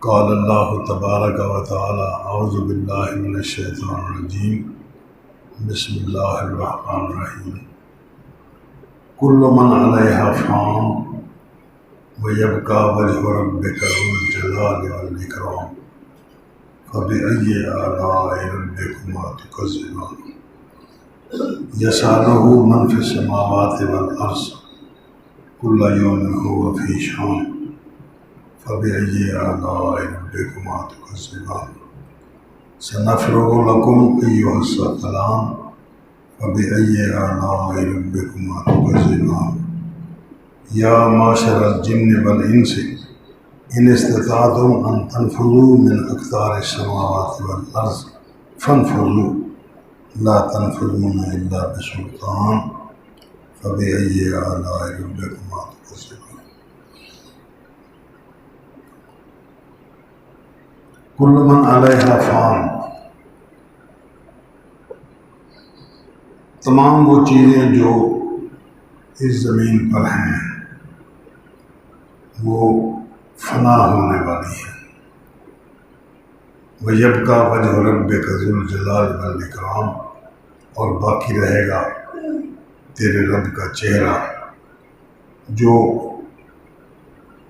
قال اللہ تبارک و تعالی اعوذ باللہ من الشیطان الرجیم بسم اللہ الرحمن الرحیم کل من علیہا فان ویبقى وجہ ربک ذو الجلال والاکرام فبأی آلاء ربکما تکذبان یسألہ من فی السماوات والارض کل یوم هو فی شان فبأي آلاء ربكما تكذبان سنفرغ لكم أيها الثقلان فبأي آلاء ربكما تكذبان يا معشر الجن والإنس إن استطعتم أن تنفذوا من أقطار السماوات والأرض فانفذوا لا تنفذون إلا بسلطان فبأي آلاء ربكما تكذبان کل من علیہا فان، تمام وہ چیزیں جو اس زمین پر ہیں وہ فنا ہونے والی ہیں۔ وَيَبْقَى وَجْهُ رَبِّكَ ذُو الْجَلَالِ وَالْإِكْرَامِ، اور باقی رہے گا تیرے رب کا چہرہ جو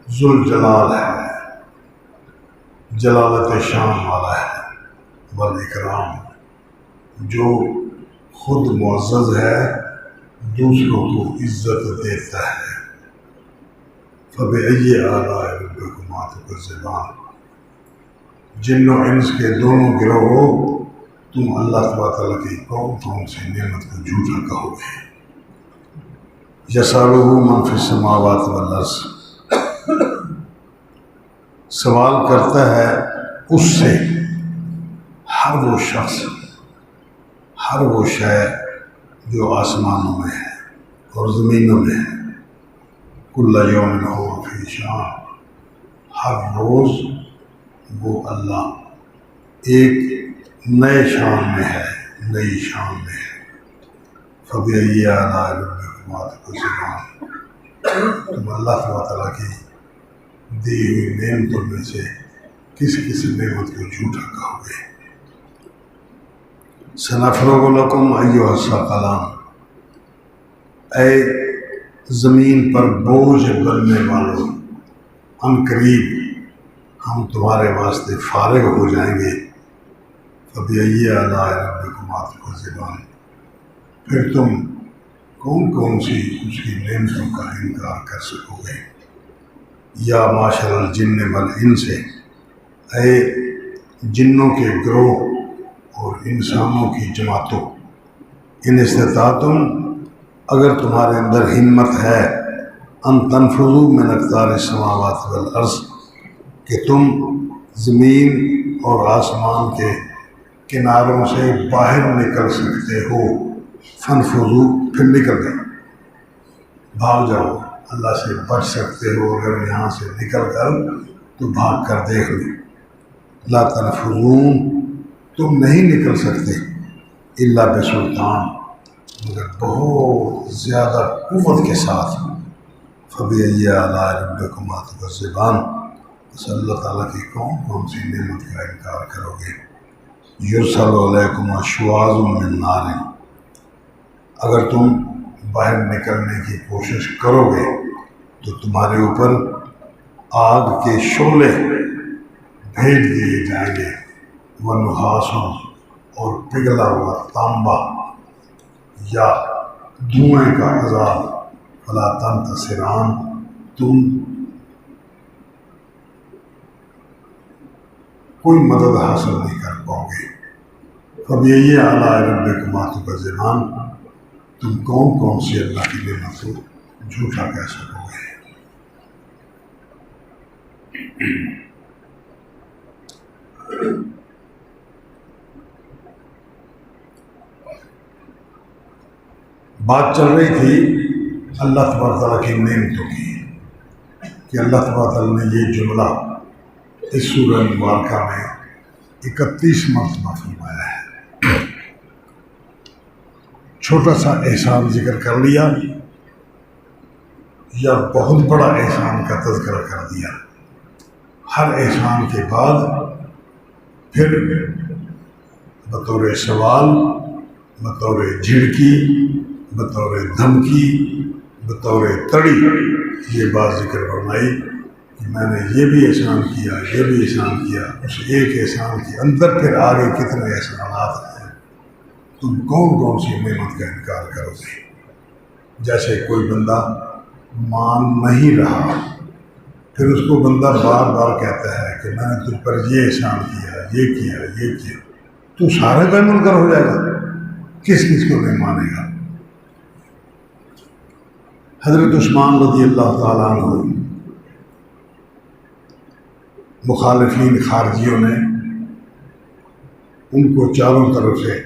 ذو الجلال ہے، جلالت شان والا ہے، والاکرام جو خود معزز ہے، دوسروں کو عزت دیتا ہے۔ فبأي آلاء ربكما تكذبان، جن و انس کے دونوں گروہوں تم اللہ تبارک تعالیٰ کی کون سی نعمت کو جھوٹا کہو گے۔ یسألہ من فی السماوات والارض، سوال کرتا ہے اس سے ہر وہ شخص، ہر وہ شے جو آسمانوں میں ہے اور زمینوں میں ہے۔ کل یوم ہو فی شان، ہر روز وہ اللہ ایک نئے شان میں ہے، نئی شان میں ہے۔ فبأي آلاء ربکما تکذبان، تم اللہ تعالیٰ کی دی ہوئی نعمتوں میں سے کس نعمت کو جھوٹا کہو گے۔ سنفرغ لکم ایھا الثقلان، اے زمین پر بوجھ بننے والوں، ان قریب ہم تمہارے واسطے فارغ ہو جائیں گے۔ فبأي آلاء ربکما تکذبان، پھر تم کون سی اس کی نعمتوں کا انکار کر سکو گے۔ یا معاشر الجن والانس، اے جنوں کے گروہ اور انسانوں کی جماعتوں، ان استطاعتم، اگر تمہارے اندر ہمت ہے، ان تنفذوا من اقطار السماوات والارض، کہ تم زمین اور آسمان کے کناروں سے باہر نکل سکتے ہو۔ فانفذوا، پھر نکل گئے، بھاگ جاؤ، اللہ سے بچ سکتے ہو اگر یہاں سے نکل کر تو بھاگ کر دیکھ لو۔ لا تنفذون، تم نہیں نکل سکتے، الا بسلطان، مگر بہت زیادہ قوت کے ساتھ۔ فبأي آلاء ربکما تکذبان، بس اللہ تعالیٰ کی کون سی نعمت کا انکار کرو گے۔ یرسل علیکم شواظ من نار، اگر تم باہر نکلنے کی کوشش کرو گے تو تمہارے اوپر آگ کے شعلے بھیج دیے جائیں گے۔ ونحاسن، اور پگھلا ہوا تانبا یا دھوئیں کا عذاب۔ فلا تنتصران، تم کوئی مدد حاصل نہیں کر پاؤ گے۔ فبأي آلاء ربکما تکذبان، تم کون سی اللہ کی نعمت کو جھوٹا کہہ سکو گے۔ بات چل رہی تھی اللہ تبارک تعالیٰ کی نعمتوں کی، کہ اللہ تبارک تعالیٰ نے یہ جملہ اس سورہ مبارکہ میں 31 مرتبہ فرمایا ہے۔ چھوٹا سا احسان ذکر کر لیا یا بہت بڑا احسان کا تذکرہ کر دیا، ہر احسان کے بعد پھر بطور سوال، بطور جھڑکی، بطور دھمکی، بطور تڑی یہ بات ذکر فرمائی کہ میں نے یہ بھی احسان کیا، یہ بھی احسان کیا۔ اس ایک احسان کے اندر پھر آگے کتنے احسانات ہیں، تم کون کون سی نعمت کا انکار کرو گے؟ جیسے کوئی بندہ مان نہیں رہا، پھر اس کو بندہ بار بار کہتا ہے کہ میں نے تجھ پر یہ احسان کیا، یہ کیا، یہ کیا، تو سارے پہ منکر ہو جائے گا، کس کس کو نہیں مانے گا؟ حضرت عثمان رضی اللہ تعالیٰ عنہ، مخالفین خارجیوں نے ان کو چاروں طرف سے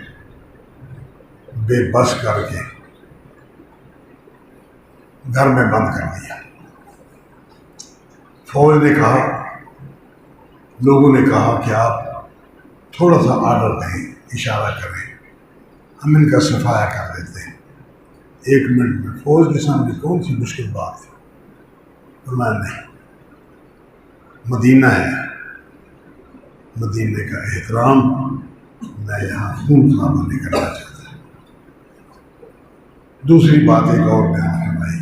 بے بس کر کے گھر میں بند کر دیا۔ فوج نے کہا، لوگوں نے کہا کہ آپ تھوڑا سا آرڈر دیں، اشارہ کریں، ہم ان کا صفایا کر دیتے ہیں 1 منٹ میں۔ فوج کے سامنے کون سی مشکل بات ہے؟ فرمایا نہیں، مدینہ ہے، مدینہ کا احترام میں یہاں خون خرابہ نہیں کرنا چاہتا۔ دوسری بات ایک اور بیان فرمائی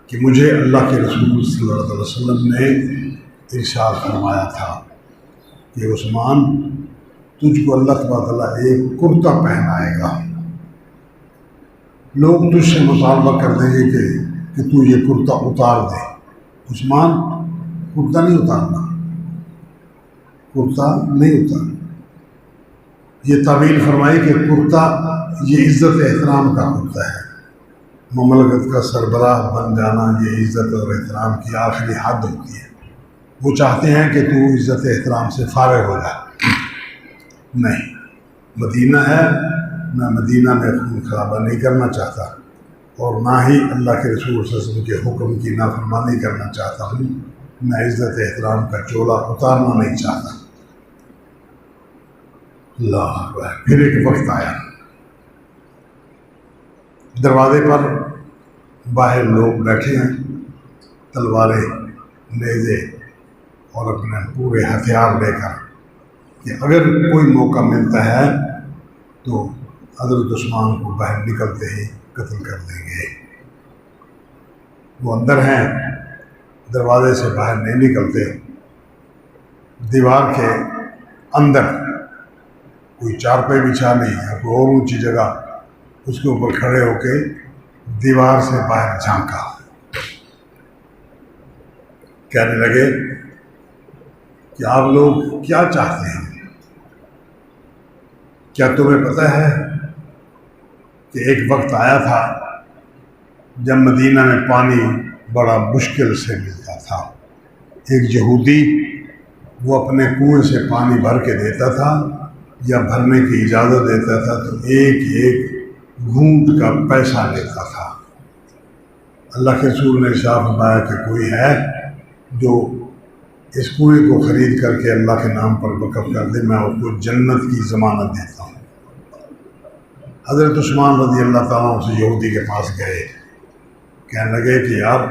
کہ مجھے اللہ کے رسول صلی اللہ علیہ وسلم نے ارشاد فرمایا تھا کہ عثمان، تجھ کو اللہ تبارک تعالیٰ ایک کرتا پہنائے گا، لوگ تجھ سے مطالبہ کر دیں گے کہ تو یہ کرتا اتار دے۔ عثمان، کرتا نہیں اتارنا، کرتا نہیں اتارنا۔ یہ تعبیر فرمائی کہ کرتا یہ عزت احترام کا کرتا ہے، مملکت کا سربراہ بن جانا یہ عزت اور احترام کی آخری حد ہوتی ہے۔ وہ چاہتے ہیں کہ تو عزت احترام سے فارغ ہو جائے۔ نہیں، مدینہ ہے، میں مدینہ میں خون خرابہ نہیں کرنا چاہتا، اور نہ ہی اللہ کے رسول صلی اللہ علیہ وسلم کے حکم کی نافرمانی کرنا چاہتا ہوں۔ میں عزت احترام کا چولا اتارنا نہیں چاہتا۔ اللہ اکبر۔ پھر ایک وقت آیا، دروازے پر باہر لوگ بیٹھے ہیں، تلواریں، نیزے اور اپنے پورے ہتھیار لے کر، کہ اگر کوئی موقع ملتا ہے تو حضرت عثمان کو باہر نکلتے ہی قتل کر دیں گے۔ وہ اندر ہیں، دروازے سے باہر نہیں نکلتے، دیوار کے اندر کوئی چارپائی بچھا نہیں ہے، کوئی اور اونچی جگہ، اس کے اوپر کھڑے ہو کے دیوار سے باہر جھانکا، کہنے لگے کہ آپ لوگ کیا چاہتے ہیں؟ کیا تمہیں پتہ ہے کہ ایک وقت آیا تھا جب مدینہ میں پانی بڑا مشکل سے ملتا تھا؟ ایک یہودی وہ اپنے کنویں سے پانی بھر کے دیتا تھا یا بھرنے کی اجازت دیتا تھا تو ایک ایک گھونٹ کا پیسہ لیتا تھا۔ اللہ کے رسول نے ارشاد فرمایا کہ کوئی ہے جو اس کنویں کو خرید کر کے اللہ کے نام پر وقف کر دے، میں اس کو جنت کی ضمانت دیتا ہوں۔ حضرت عثمان رضی اللہ تعالیٰ عنہ سے یہودی کے پاس گئے، کہنے لگے کہ یار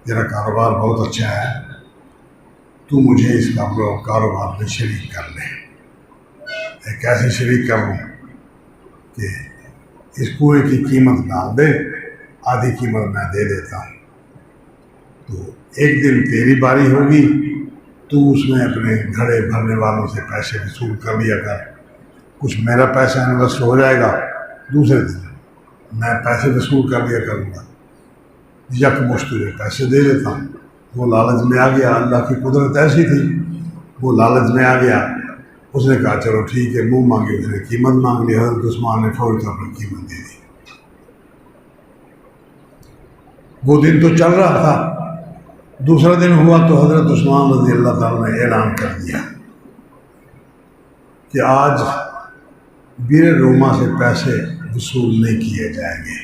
تیرا کاروبار بہت اچھا ہے، تو مجھے اس کاروبار میں شریک کر لے۔ کیسے شریک کر لوں؟ کہ اس کنویں کی قیمت ڈال دے، آدھی قیمت میں دے دیتا ہوں، تو ایک دن تیری باری ہوگی، تو اس میں اپنے گھڑے بھرنے والوں سے پیسے وصول کر لیا کر، کچھ میرا پیسہ انویسٹ ہو جائے گا، دوسرے دن میں پیسے وصول کر لیا کروں گا، یکمشت تجھے پیسے دے دیتا ہوں۔ وہ لالچ میں آ گیا، اللہ کی قدرت ایسی تھی، وہ لالچ میں آ گیا، اس نے کہا چلو ٹھیک ہے، منہ مانگی اس نے قیمت مانگ لی، حضرت عثمان نے فوراً اپنی قیمت دے دی۔ وہ دن تو چل رہا تھا، دوسرا دن ہوا تو حضرت عثمان رضی اللہ تعالیٰ نے اعلان کر دیا کہ آج بیر روما سے پیسے وصول نہیں کیے جائیں گے،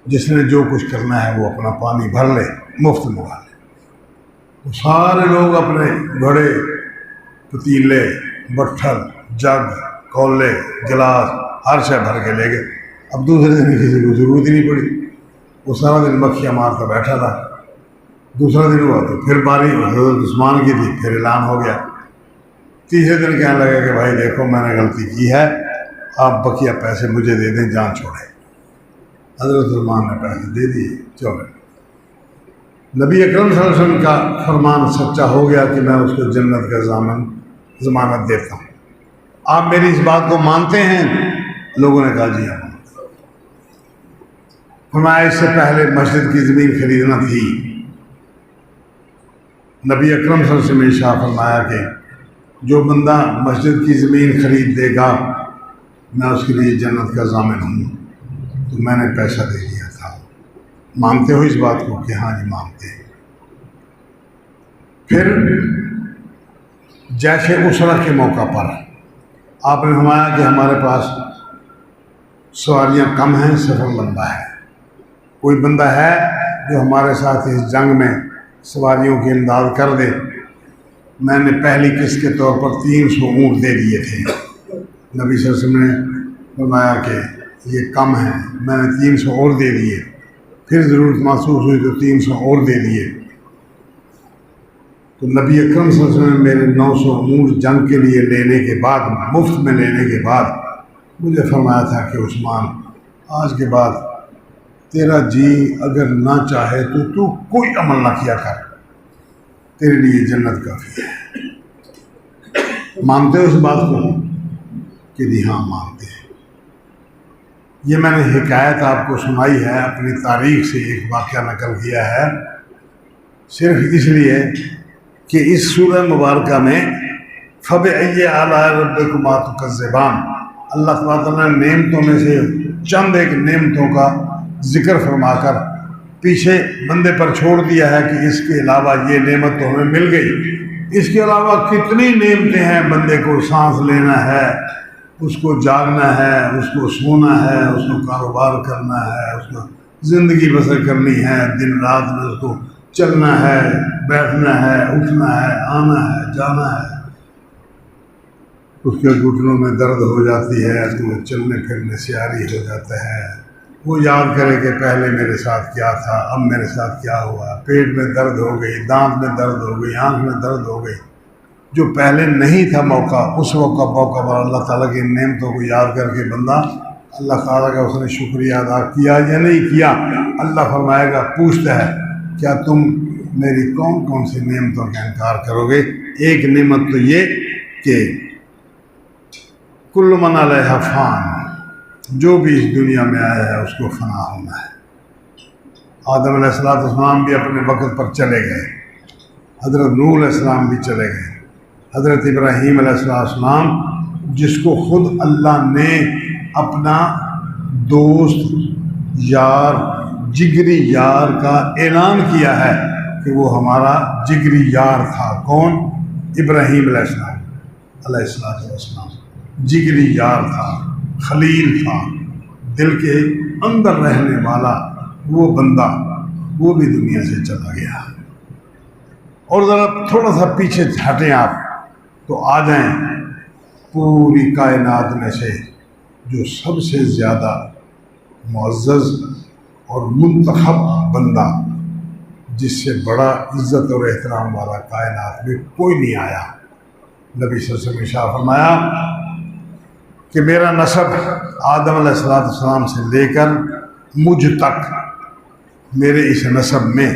جس نے جو کچھ کرنا ہے وہ اپنا پانی بھر لے، مفت منگا لے۔ تو سارے لوگ اپنے گھڑے، پتیلے، بٹھل، جگ، کولے، گلاس، ہر شے بھر کے لے گئے۔ اب دوسرے دن کسی کو ضرورت ہی نہیں پڑی، وہ سارا دن مکھیاں مارتا بیٹھا تھا۔ دوسرا دن ہوا تو پھر باری حضرت عثمان کی تھی، پھر اعلان ہو گیا۔ تیسرے دن کہنے لگا کہ بھائی دیکھو میں نے غلطی کی ہے، آپ بقیہ پیسے مجھے دے دیں، جان چھوڑیں۔ حضرت عثمان نے پیسے دے دیے، چلو۔ نبی اکرم صلی اللہ علیہ وسلم کا فرمان سچا ہو گیا کہ میں اس کو جنت کا ضمانت دیتا ہوں۔ آپ میری اس بات کو مانتے ہیں؟ لوگوں نے کہا جی ہاں۔ فرمایا اس سے پہلے مسجد کی زمین خریدنا تھی۔ نبی اکرم صلی اللہ علیہ وسلم نے ارشاد فرمایا کہ جو بندہ مسجد کی زمین خرید دے گا میں اس کے لیے جنت کا ضامن ہوں۔ تو میں نے پیسہ دے دیا تھا۔ مانتے ہو اس بات کو؟ کہ ہاں جی مانتے ہیں۔ پھر جیش اسرا کے موقع پر آپ نے فرمایا کہ ہمارے پاس سواریاں کم ہیں، سفر لمبا ہے، کوئی بندہ ہے جو ہمارے ساتھ اس جنگ میں سواریوں کی امداد کر دے۔ میں نے پہلی قسط کے طور پر 300 اونٹ دے دیے تھے۔ نبی صلی اللہ علیہ وسلم نے فرمایا کہ یہ کم ہے، میں نے 300 اور دے دیے۔ پھر ضرورت محسوس ہوئی تو 300 اور دے دیے۔ تو نبی اکرم صلی اللہ علیہ وسلم نے میرے 900 اونٹ جنگ کے لیے لینے کے بعد، مفت میں لینے کے بعد مجھے فرمایا تھا کہ عثمان آج کے بعد تیرا جی اگر نہ چاہے تو تو کوئی عمل نہ کیا کر، تیرے لیے جنت کافی ہے۔ مانتے ہو اس بات کو؟ کہ جی ہاں مانتے ہیں۔ یہ میں نے حکایت آپ کو سنائی ہے، اپنی تاریخ سے ایک واقعہ نقل کیا ہے، صرف اس لیے کہ اس سورہ مبارکہ میں فَبِأَيِّ آلَاءِ رَبِّكُمَا تُكَذِّبَانِ اللہ تعالیٰ نے نعمتوں میں سے چند ایک نعمتوں کا ذکر فرما کر پیچھے بندے پر چھوڑ دیا ہے کہ اس کے علاوہ یہ نعمت تو ہمیں مل گئی، اس کے علاوہ کتنی نعمتیں ہیں۔ بندے کو سانس لینا ہے، اس کو جاگنا ہے، اس کو سونا ہے، اس کو کاروبار کرنا ہے، اس کو زندگی بسر کرنی ہے، دن رات میں اس کو چلنا ہے، بیٹھنا ہے، اٹھنا ہے، آنا ہے، جانا ہے۔ اس کے گھٹنوں میں درد ہو جاتی ہے تو وہ چلنے پھرنے سے عاری ہو جاتا ہے۔ وہ یاد کرے کہ پہلے میرے ساتھ کیا تھا، اب میرے ساتھ کیا ہوا، پیٹ میں درد ہو گئی، دانت میں درد ہو گئی، آنکھ میں درد ہو گئی۔ جو پہلے نہیں تھا موقع، اس موقع پر اللہ تعالیٰ کی نعمتوں کو یاد کر کے بندہ اللہ تعالیٰ کا اس نے شکریہ ادا کیا یا نہیں کیا۔ اللہ فرمائے گا، پوچھتا ہے کیا تم میری کون کون سی نعمتوں کا انکار کرو گے؟ ایک نعمت تو یہ کہ کل من علیہا فان، جو بھی اس دنیا میں آیا ہے اس کو فنا ہونا ہے۔ آدم علیہ السلام بھی اپنے وقت پر چلے گئے، حضرت نوح علیہ السلام بھی چلے گئے، حضرت ابراہیم علیہ السلام جس کو خود اللہ نے اپنا دوست، یار، جگری یار کا اعلان کیا ہے کہ وہ ہمارا جگری یار تھا۔ کون؟ ابراہیم علیہ السلام جگری یار تھا، خلیل تھا، دل کے اندر رہنے والا وہ بندہ، وہ بھی دنیا سے چلا گیا۔ اور ذرا تھوڑا سا پیچھے ہٹیں آپ تو آ جائیں پوری کائنات میں سے جو سب سے زیادہ معزز اور منتخب بندہ، جس سے بڑا عزت اور احترام والا کائنات میں کوئی نہیں آیا۔ نبی صلی اللہ علیہ وسلم نے ارشاد فرمایا کہ میرا نسب آدم علیہ السلام سے لے کر مجھ تک، میرے اس نسب میں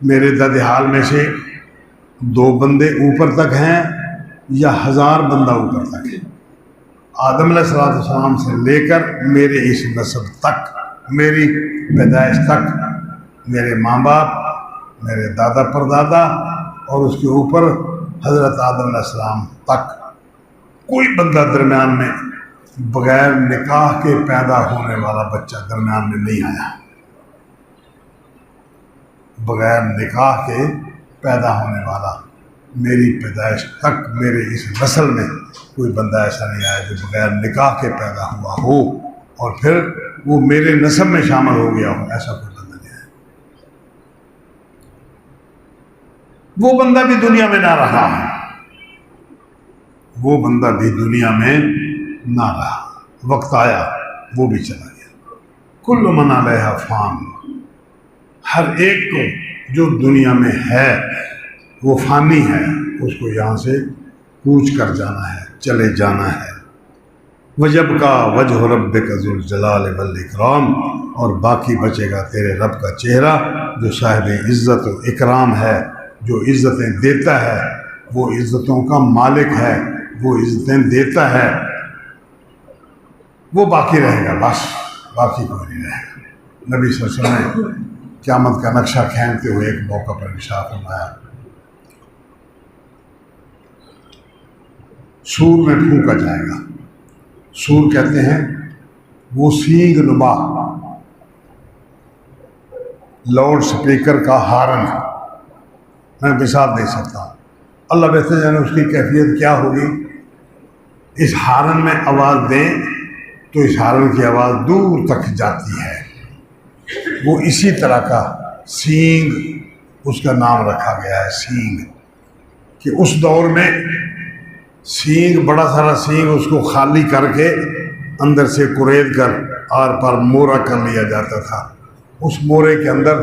میرے ددحال میں سے 2 بندے اوپر تک ہیں یا 1000 بندہ اوپر تک ہے۔ آدم علیہ السلام سے لے کر میرے اس نسب تک، میری پیدائش تک، میرے ماں باپ، میرے دادا پردادا اور اس کے اوپر حضرت آدم علیہ السلام تک کوئی بندہ درمیان میں بغیر نکاح کے پیدا ہونے والا بچہ درمیان میں نہیں آیا۔ بغیر نکاح کے پیدا ہونے والا میری پیدائش تک، میرے اس نسل میں کوئی بندہ ایسا نہیں آیا جو بغیر نکاح کے پیدا ہوا ہو اور پھر وہ میرے نسب میں شامل ہو گیا ہو، ایسا کوئی بندہ نہیں آیا۔ وہ بندہ بھی دنیا میں نہ رہا، وہ بندہ بھی دنیا میں نہ رہا، وقت آیا وہ بھی چلا گیا۔ کل من علیہا فان، ہر ایک کو جو دنیا میں ہے وہ فانی ہے، اس کو یہاں سے کوچ کر جانا ہے، چلے جانا ہے۔ وجب کا وجہ ربک ذو الجلال والاکرام، اور باقی بچے گا تیرے رب کا چہرہ جو صاحب عزت و اکرام ہے، جو عزتیں دیتا ہے، وہ عزتوں کا مالک ہے، وہ عزتیں دیتا ہے، وہ باقی رہے گا، بس باقی کوئی نہیں رہے گا۔ نبی صلی اللہ علیہ وسلم نے قیامت کا نقشہ کھینچتے ہوئے ایک موقع پر ارشاد فرمایا، سور میں پھونکا جائے گا۔ سور کہتے ہیں وہ سینگ نما لاؤڈ سپیکر کا ہارن، میں مثال دے سکتا ہوں، اللہ بہتر جانے اس کی کیفیت کیا ہوگی۔ اس ہارن میں آواز دیں تو اس ہارن کی آواز دور تک جاتی ہے، وہ اسی طرح کا سینگ، اس کا نام رکھا گیا ہے سینگ، کہ اس دور میں سینگ، بڑا سارا سینگ، اس کو خالی کر کے اندر سے کرید کر آر پار مورا کر لیا جاتا تھا۔ اس مورے کے اندر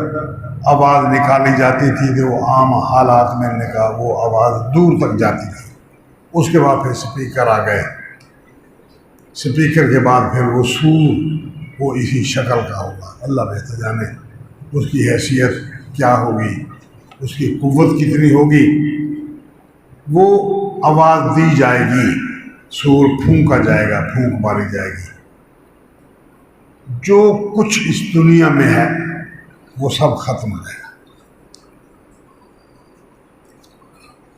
آواز نکالی جاتی تھی کہ وہ عام حالات میں وہ آواز دور تک جاتی تھی۔ اس کے بعد پھر سپیکر آ گئے، سپیکر کے بعد پھر وہ سور، وہ اسی شکل کا ہوگا۔ اللہ بہتر جانے اس کی حیثیت کیا ہوگی، اس کی قوت کتنی ہوگی۔ وہ آواز دی جائے گی، سور پھونکا جائے گا، پھونک ماری جائے گی، جو کچھ اس دنیا میں ہے وہ سب ختم ہو جائے گا۔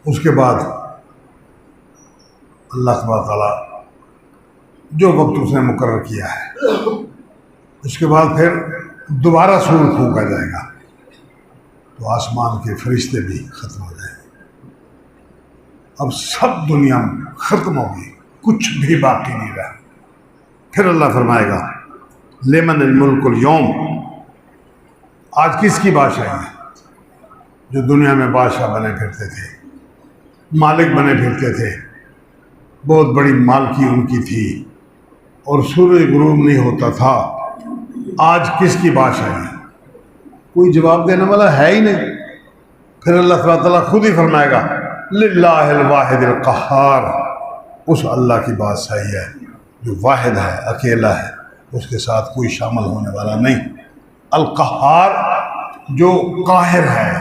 اس کے بعد اللہ تبارک تعالیٰ جو وقت اس نے مقرر کیا ہے، اس کے بعد پھر دوبارہ سور پھونکا جائے گا تو آسمان کے فرشتے بھی ختم ہو جائیں گے۔ اب سب دنیا ختم ہوگی، کچھ بھی باقی نہیں رہا۔ پھر اللہ فرمائے گا لمن الملک اليوم، آج کس کی بادشاہی ہے؟ جو دنیا میں بادشاہ بنے پھرتے تھے، مالک بنے پھرتے تھے، بہت بڑی مالکی ان کی تھی، اور سورج غروب نہیں ہوتا تھا، آج کس کی بادشاہی ہے؟ کوئی جواب دینے والا ہے ہی نہیں۔ پھر اللہ تعالیٰ خود ہی فرمائے گا للہ الواحد القہار، اس اللہ کی بادشاہی ہے جو واحد ہے، اکیلا ہے، اس کے ساتھ کوئی شامل ہونے والا نہیں۔ القہار جو قاہر ہے،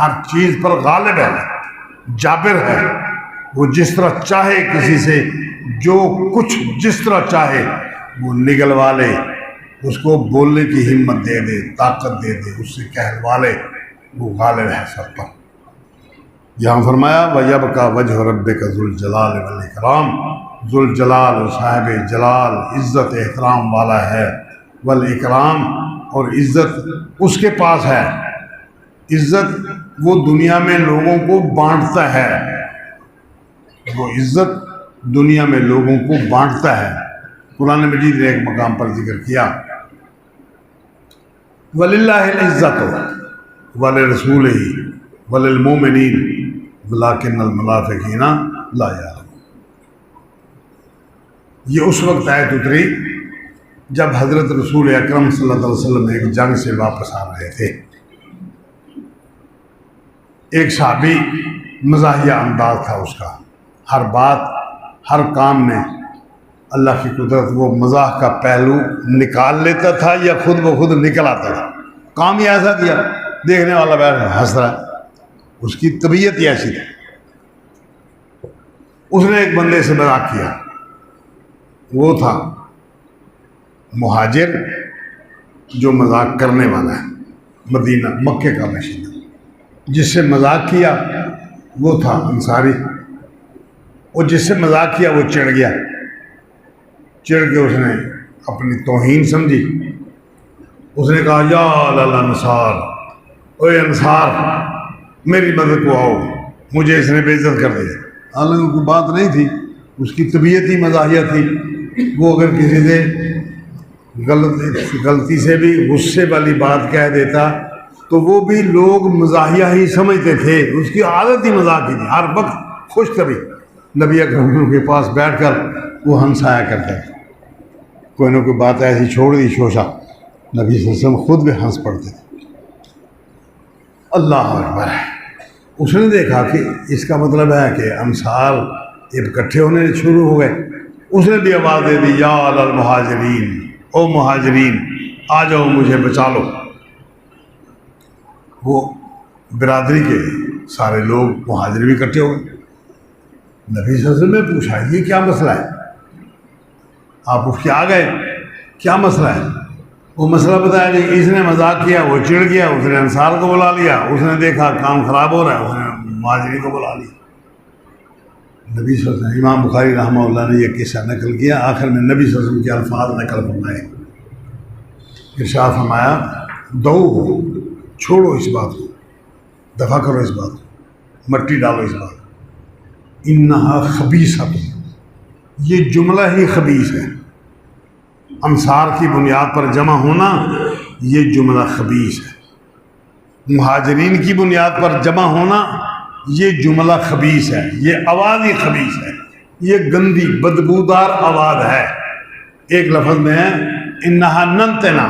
ہر چیز پر غالب ہے، جابر ہے، وہ جس طرح چاہے کسی سے جو کچھ جس طرح چاہے وہ نگلوا لے، اس کو بولنے کی ہمت دے دے، طاقت دے دے، اس سے کہلوا لے، وہ غالب ہے سب پر۔ یہاں فرمایا وَيَبْقَى وَجْهُ رَبِّكَ ذُو الْجَلَالِ وَالْإِكْرَامِ، ذو الجلال و صاحب جلال، عزت احترام والا ہے، والاکرام، اور عزت اس کے پاس ہے۔ عزت وہ دنیا میں لوگوں کو بانٹتا ہے، وہ عزت دنیا میں لوگوں کو بانٹتا ہے۔ قرآن مجید نے ایک مقام پر ذکر کیا وَلِلَّهِ الْعِزَّةُ وَلِرَسُولِهِ وَلِلْمُؤْمِنِينَ وَلَكِنَّ الْمُنَافِقِينَ لَا يَعْلَمُونَ۔ یہ اس وقت آیت اتری جب حضرت رسول اکرم صلی اللہ علیہ وسلم ایک جنگ سے واپس آ رہے تھے۔ ایک صحابی مزاحیہ انداز تھا اس کا، ہر بات ہر کام میں اللہ کی قدرت، وہ مزاح کا پہلو نکال لیتا تھا یا خود بخود نکل آتا تھا۔ کام ہی ایسا کیا، دیکھنے والا بیٹھ ہنس رہا ہے، اس کی طبیعت ہی ایسی تھی۔ اس نے ایک بندے سے مذاق کیا، وہ تھا مہاجر جو مذاق کرنے والا ہے، مدینہ مکے کا باشندہ۔ جس سے مذاق کیا وہ تھا انصاری، اور جس سے مذاق کیا وہ چڑھ گیا، چڑھ کے اس نے اپنی توہین سمجھی۔ اس نے کہا یا للانصار، اوے انصار میری مدد کو آؤ، مجھے اس نے بے عزت کر دیا۔ حالانکہ کوئی بات نہیں تھی، اس کی طبیعت ہی مزاحیہ تھی۔ وہ اگر کسی سے غلطی سے بھی غصے والی بات کہہ دیتا تو وہ بھی لوگ مزاحیہ ہی سمجھتے تھے، اس کی عادت ہی مذاق کی تھی، ہر وقت خوش طبی نبی اکرم کے پاس بیٹھ کر وہ ہنسایا کرتا تھا۔ کوئی نہ کوئی بات ایسی چھوڑ دی شوشا، نبی صلی اللہ علیہ وسلم خود بھی ہنس پڑتے تھے۔ اللہ اکبر. اس نے دیکھا کہ اس کا مطلب ہے کہ انصار اکٹھے ہونے شروع ہو گئے. اس نے بھی آواز دے دی یا المہاجرین، او مہاجرین آ جاؤ مجھے بچا لو. وہ برادری کے سارے لوگ مہاجر بھی اکٹھے ہو گئے. نبی صلی اللہ علیہ وسلم نے پوچھا یہ کیا مسئلہ ہے؟ آپ اٹھ کے آ گئے، کیا مسئلہ ہے؟ وہ مسئلہ بتایا کہ اس نے مذاق کیا، وہ چڑ گیا، اس نے انصار کو بلا لیا. اس نے دیکھا کام خراب ہو رہا ہے، اس نے مہاجرین کو بلا لیا. نبی صلی اللہ علیہ وسلم، امام بخاری رحمہ اللہ نے یہ قصہ نقل کیا. آخر میں نبی صلی اللہ علیہ وسلم کے الفاظ نقل فرمائے. ارشاد فرمایا دو چھوڑو اس بات کو، دفع کرو اس بات کو، مٹی ڈالو اس بات کو. انہا خبیثۃ، یہ جملہ ہی خبیث ہے. انصار کی بنیاد پر جمع ہونا یہ جملہ خبیث ہے. مہاجرین کی بنیاد پر جمع ہونا یہ جملہ خبیث ہے. یہ آواز ہی خبیث ہے، یہ گندی بدبودار آواز ہے. ایک لفظ میں ہے انہا ننتنا،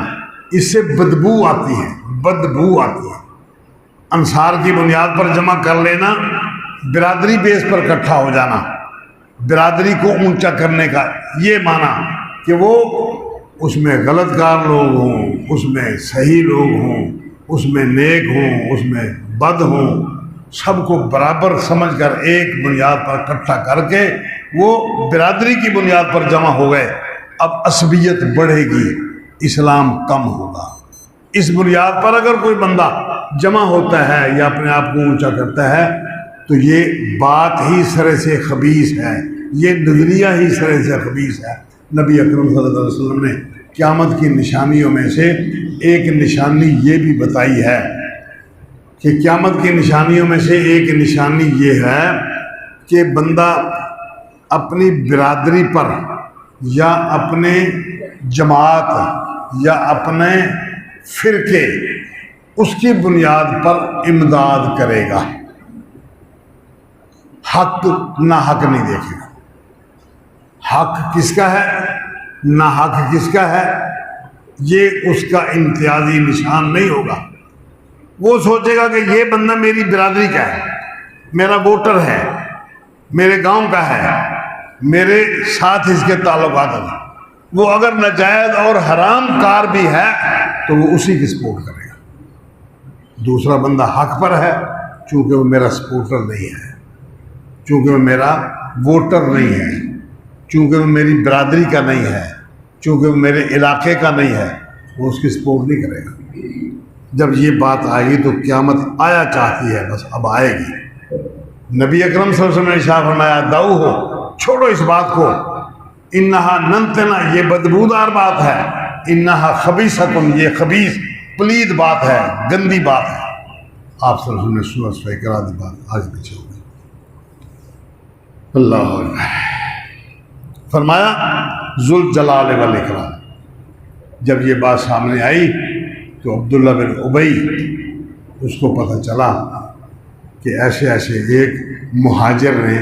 اس سے بدبو آتی ہے، بدبو آتی ہے. انصار کی بنیاد پر جمع کر لینا، برادری بیس پر اکٹھا ہو جانا، برادری کو اونچا کرنے کا یہ معنی کہ وہ اس میں غلط کار لوگ ہوں، اس میں صحیح لوگ ہوں، اس میں نیک ہوں، اس میں بد ہوں، سب کو برابر سمجھ کر ایک بنیاد پر اکٹھا کر کے وہ برادری کی بنیاد پر جمع ہو گئے. اب عصبیت بڑھے گی، اسلام کم ہوگا. اس بنیاد پر اگر کوئی بندہ جمع ہوتا ہے یا اپنے آپ کو اونچا کرتا ہے تو یہ بات ہی سرے سے خبیث ہے، یہ نظریہ ہی سرے سے خبیث ہے. نبی اکرم صلی اللہ علیہ وسلم نے قیامت کی نشانیوں میں سے ایک نشانی یہ بھی بتائی ہے کہ قیامت کی نشانیوں میں سے ایک نشانی یہ ہے کہ بندہ اپنی برادری پر یا اپنے جماعت یا اپنے فرقے اس کی بنیاد پر امداد کرے گا، حق نہ حق نہیں دیکھے گا. حق کس کا ہے، نہ حق کس کا ہے، یہ اس کا امتیازی نشان نہیں ہوگا. وہ سوچے گا کہ یہ بندہ میری برادری کا ہے، میرا ووٹر ہے، میرے گاؤں کا ہے، میرے ساتھ اس کے تعلقات ہیں. وہ اگر ناجائز اور حرام کار بھی ہے تو وہ اسی کی سپورٹ کرے گا. دوسرا بندہ حق پر ہے، چونکہ وہ میرا سپورٹر نہیں ہے، چونکہ وہ میرا ووٹر نہیں ہے، چونکہ وہ میری برادری کا نہیں ہے، چونکہ وہ میرے علاقے کا نہیں ہے، وہ اس کی سپورٹ نہیں کرے گا. جب یہ بات آئے گی تو قیامت آیا چاہتی ہے، بس اب آئے گی. نبی اکرم صلی اللہ علیہ وسلم نے ارشاد فرمایا دعو ہو، چھوڑو اس بات کو. انہا ننتنا، یہ بدبودار بات ہے. انہا خبیثۃ، یہ خبیث پلید بات ہے، گندی بات ہے. آپ صلی اللہ علیہ وسلم نے سورہ صفحہ کرا دی، بات آگے پیچھے ہو گئی. اللہ اکبر. فرمایا ذوالجلال والاکرام. جب یہ بات سامنے آئی تو عبداللہ بن ابی اس کو پتہ چلا کہ ایسے ایسے ایک مہاجر نے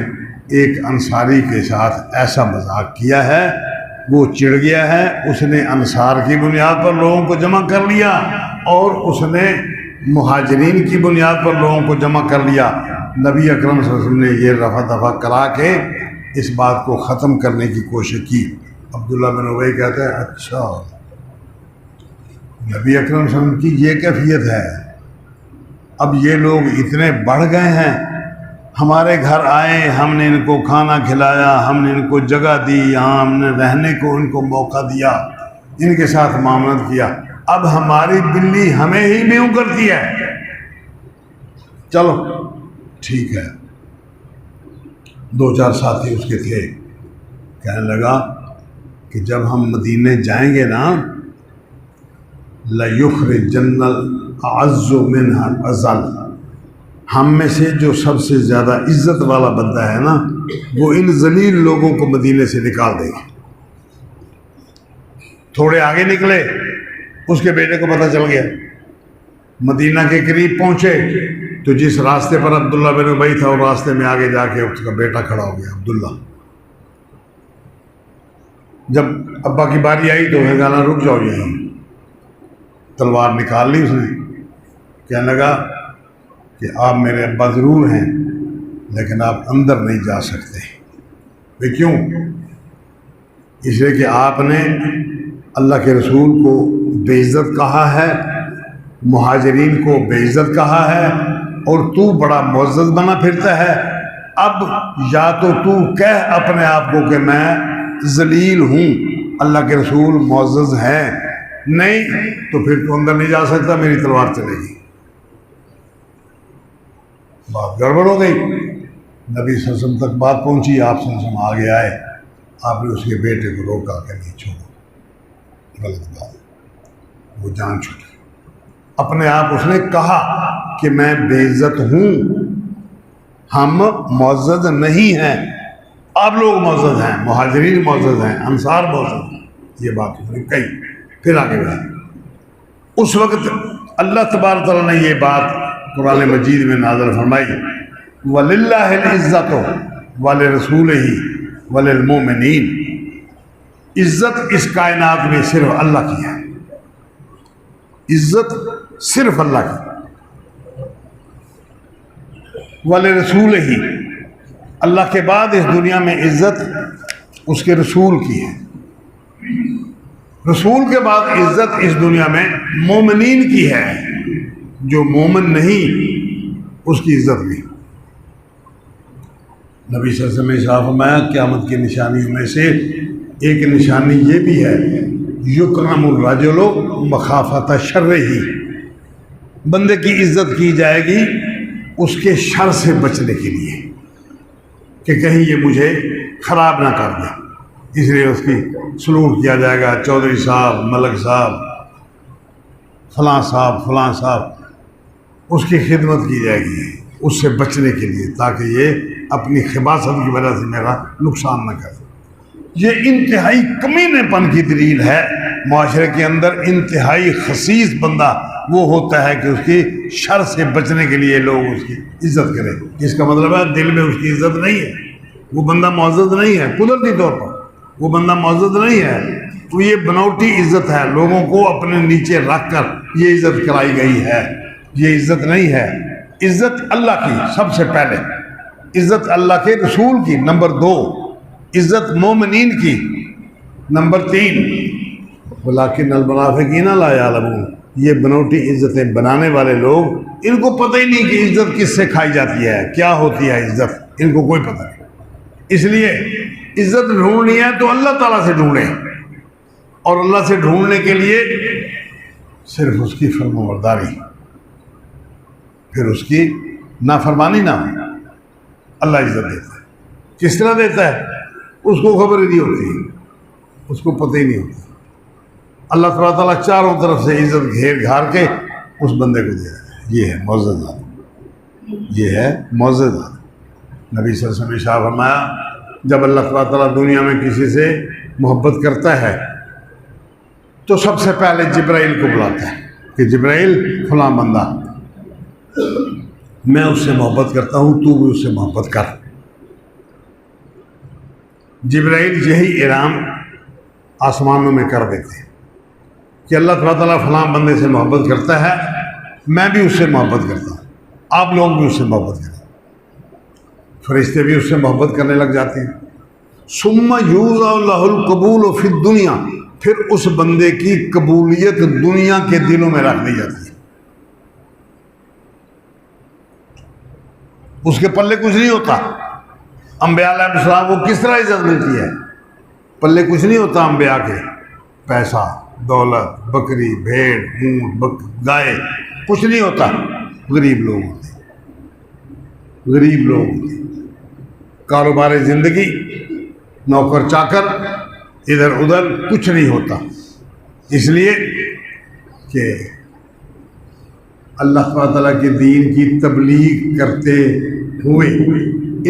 ایک انصاری کے ساتھ ایسا مذاق کیا ہے. وہ چڑ گیا ہے، اس نے انصار کی بنیاد پر لوگوں کو جمع کر لیا اور اس نے مہاجرین کی بنیاد پر لوگوں کو جمع کر لیا. نبی اکرم صلی اللہ علیہ وسلم نے یہ رفع دفع کرا کے اس بات کو ختم کرنے کی کوشش کی. عبداللہ بن ابی کہتا ہے اچھا نبی اکرم صلی اللہ علیہ وسلم کی یہ کیفیت ہے، اب یہ لوگ اتنے بڑھ گئے ہیں، ہمارے گھر آئے، ہم نے ان کو کھانا کھلایا، ہم نے ان کو جگہ دی، یہاں ہم نے رہنے کو ان کو موقع دیا، ان کے ساتھ معاملت کیا، اب ہماری بلی ہمیں ہی میوں کرتی ہے. چلو ٹھیک ہے. دو چار ساتھی اس کے تھے، کہنے لگا کہ جب ہم مدینے جائیں گے نا لَيُخْرِجَنَّ الْأَعَزُّ مِنْهَا الْأَذَلَّ، ہم میں سے جو سب سے زیادہ عزت والا بندہ ہے نا وہ ان ذلیل لوگوں کو مدینے سے نکال دے گا. تھوڑے آگے نکلے، اس کے بیٹے کو پتہ چل گیا. مدینہ کے قریب پہنچے تو جس راستے پر عبداللہ بن ابی تھا وہ راستے میں آگے جا کے اس کا بیٹا کھڑا ہو گیا عبداللہ. جب ابا کی باری آئی تو وہ کہا رک جاؤ یہیں. تلوار نکال لی اس نے، کہنے لگا کہ آپ میرے ابا ضرور ہیں لیکن آپ اندر نہیں جا سکتے۔ وہ کیوں؟ اس لیے کہ آپ نے اللہ کے رسول کو بے عزت کہا ہے، مہاجرین کو بے عزت کہا ہے، اور تو بڑا معزز بنا پھرتا ہے۔ اب یا تو کہہ اپنے آپ کو کہ میں ذلیل ہوں، اللہ کے رسول معزز ہیں، نہیں تو پھر تو اندر نہیں جا سکتا، میری تلوار چلے گی۔ بات گڑبڑ ہو گئی، نبی صلی اللہ علیہ وسلم تک بات پہنچی، آپ صلی اللہ علیہ وسلم آگے آئے، آپ نے اس کے بیٹے کو روکا کہ نہیں چھوڑو، غلط بات، وہ جان چھوٹی۔ اپنے آپ اس نے کہا کہ میں بے عزت ہوں، ہم معزز نہیں ہیں، آپ لوگ معزز ہیں، مہاجرین معزز ہیں، انصار معزز ہیں، یہ بات اس نے کہی۔ پھر آگے بڑھا، اس وقت اللہ تبارک تعالیٰ نے یہ بات قرآن مجید میں نازل فرمائی، وَلِلَّهِ الْعِزَّةُ وَلِرَسُولِهِ وَلِلْمُؤْمِنِينَ، عزت اس کائنات میں صرف اللہ کی ہے، عزت صرف اللہ کی۔ وَلِرَسُولِهِ، اللہ کے بعد اس دنیا میں عزت اس کے رسول کی ہے، رسول کے بعد عزت اس دنیا میں مومنین کی ہے، جو مومن نہیں اس کی عزت نہیں۔ نبی صلی اللہ علیہ وسلم نے ارشاد فرمایا قیامت کی نشانیوں میں سے ایک نشانی یہ بھی ہے، یکرم الرجل مخافۃ شرہ، بندے کی عزت کی جائے گی اس کے شر سے بچنے کے لیے، کہ کہیں یہ مجھے خراب نہ کر دے، اس لیے اس کی سلوک کیا جائے گا، چودھری صاحب، ملک صاحب، فلاں صاحب، فلاں صاحب، اس کی خدمت کی جائے گی اس سے بچنے کے لیے، تاکہ یہ اپنی خباثت کی وجہ سے میرا نقصان نہ کرے۔ یہ انتہائی کمینے پن کی دلیل ہے۔ معاشرے کے اندر انتہائی خسیس بندہ وہ ہوتا ہے کہ اس کی شر سے بچنے کے لیے لوگ اس کی عزت کریں، جس کا مطلب ہے دل میں اس کی عزت نہیں ہے، وہ بندہ معزز نہیں ہے، قدرتی طور پر وہ بندہ معزز نہیں ہے، تو یہ بناوٹی عزت ہے، لوگوں کو اپنے نیچے رکھ کر یہ عزت کرائی گئی ہے، یہ عزت نہیں ہے۔ عزت اللہ کی سب سے پہلے، عزت اللہ کے رسول کی نمبر 2، عزت مومنین کی نمبر 3۔ وَلَٰكِنَّ الْمُنَافِقِينَ لَا يَعْلَمُونَ، یہ بنوٹی عزتیں بنانے والے لوگ، ان کو پتہ ہی نہیں کہ عزت کس سے کھائی جاتی ہے، کیا ہوتی ہے عزت، ان کو کوئی پتہ نہیں۔ اس لیے عزت ڈھونڈنی ہے تو اللہ تعالیٰ سے ڈھونڈیں، اور اللہ سے ڈھونڈنے کے لیے صرف اس کی فرمانبرداری، پھر اس کی نافرمانی نہ ہو، اللہ عزت دیتا ہے۔ کس طرح دیتا ہے اس کو خبر ہی نہیں ہوتی، اس کو پتہ ہی نہیں ہوتا۔ اللہ تعالیٰ چاروں طرف سے عزت گھیر گھار کے اس بندے کو دے رہا ہے، یہ ہے معزز آدمی، یہ ہے معزز آدمی۔ نبی صلی اللہ علیہ وسلم نے ارشاد فرمایا جب اللہ تعالیٰ دنیا میں کسی سے محبت کرتا ہے تو سب سے پہلے جبرائیل کو بلاتا ہے کہ جبرائیل فلاں بندہ میں اس سے محبت کرتا ہوں، تو بھی اس سے محبت کر۔ جبرائیل یہی اعلان آسمانوں میں کر دیتے ہیں کہ اللہ تعالیٰ فلاں بندے سے محبت کرتا ہے، میں بھی اس سے محبت کرتا ہوں، آپ لوگ بھی اس سے محبت کریں۔ فرشتے بھی اس سے محبت کرنے لگ جاتے ہیں۔ ثم یوضع له القبول فی الدنیا، پھر اس بندے کی قبولیت دنیا کے دلوں میں رکھ دی جاتی ہے، اس کے پلے کچھ نہیں ہوتا۔ انبیاء علیہ السلام کو کس طرح عزت ملتی ہے؟ پلے کچھ نہیں ہوتا انبیاء کے، پیسہ، دولت، بکری، بھیڑ، اونٹ، گائے، کچھ نہیں ہوتا۔ غریب لوگ ہوتے، غریب لوگ ہوتے، کاروبار زندگی، نوکر چاکر، ادھر ادھر کچھ نہیں ہوتا، اس لیے کہ اللہ تعالیٰ کے دین کی تبلیغ کرتے ہوئے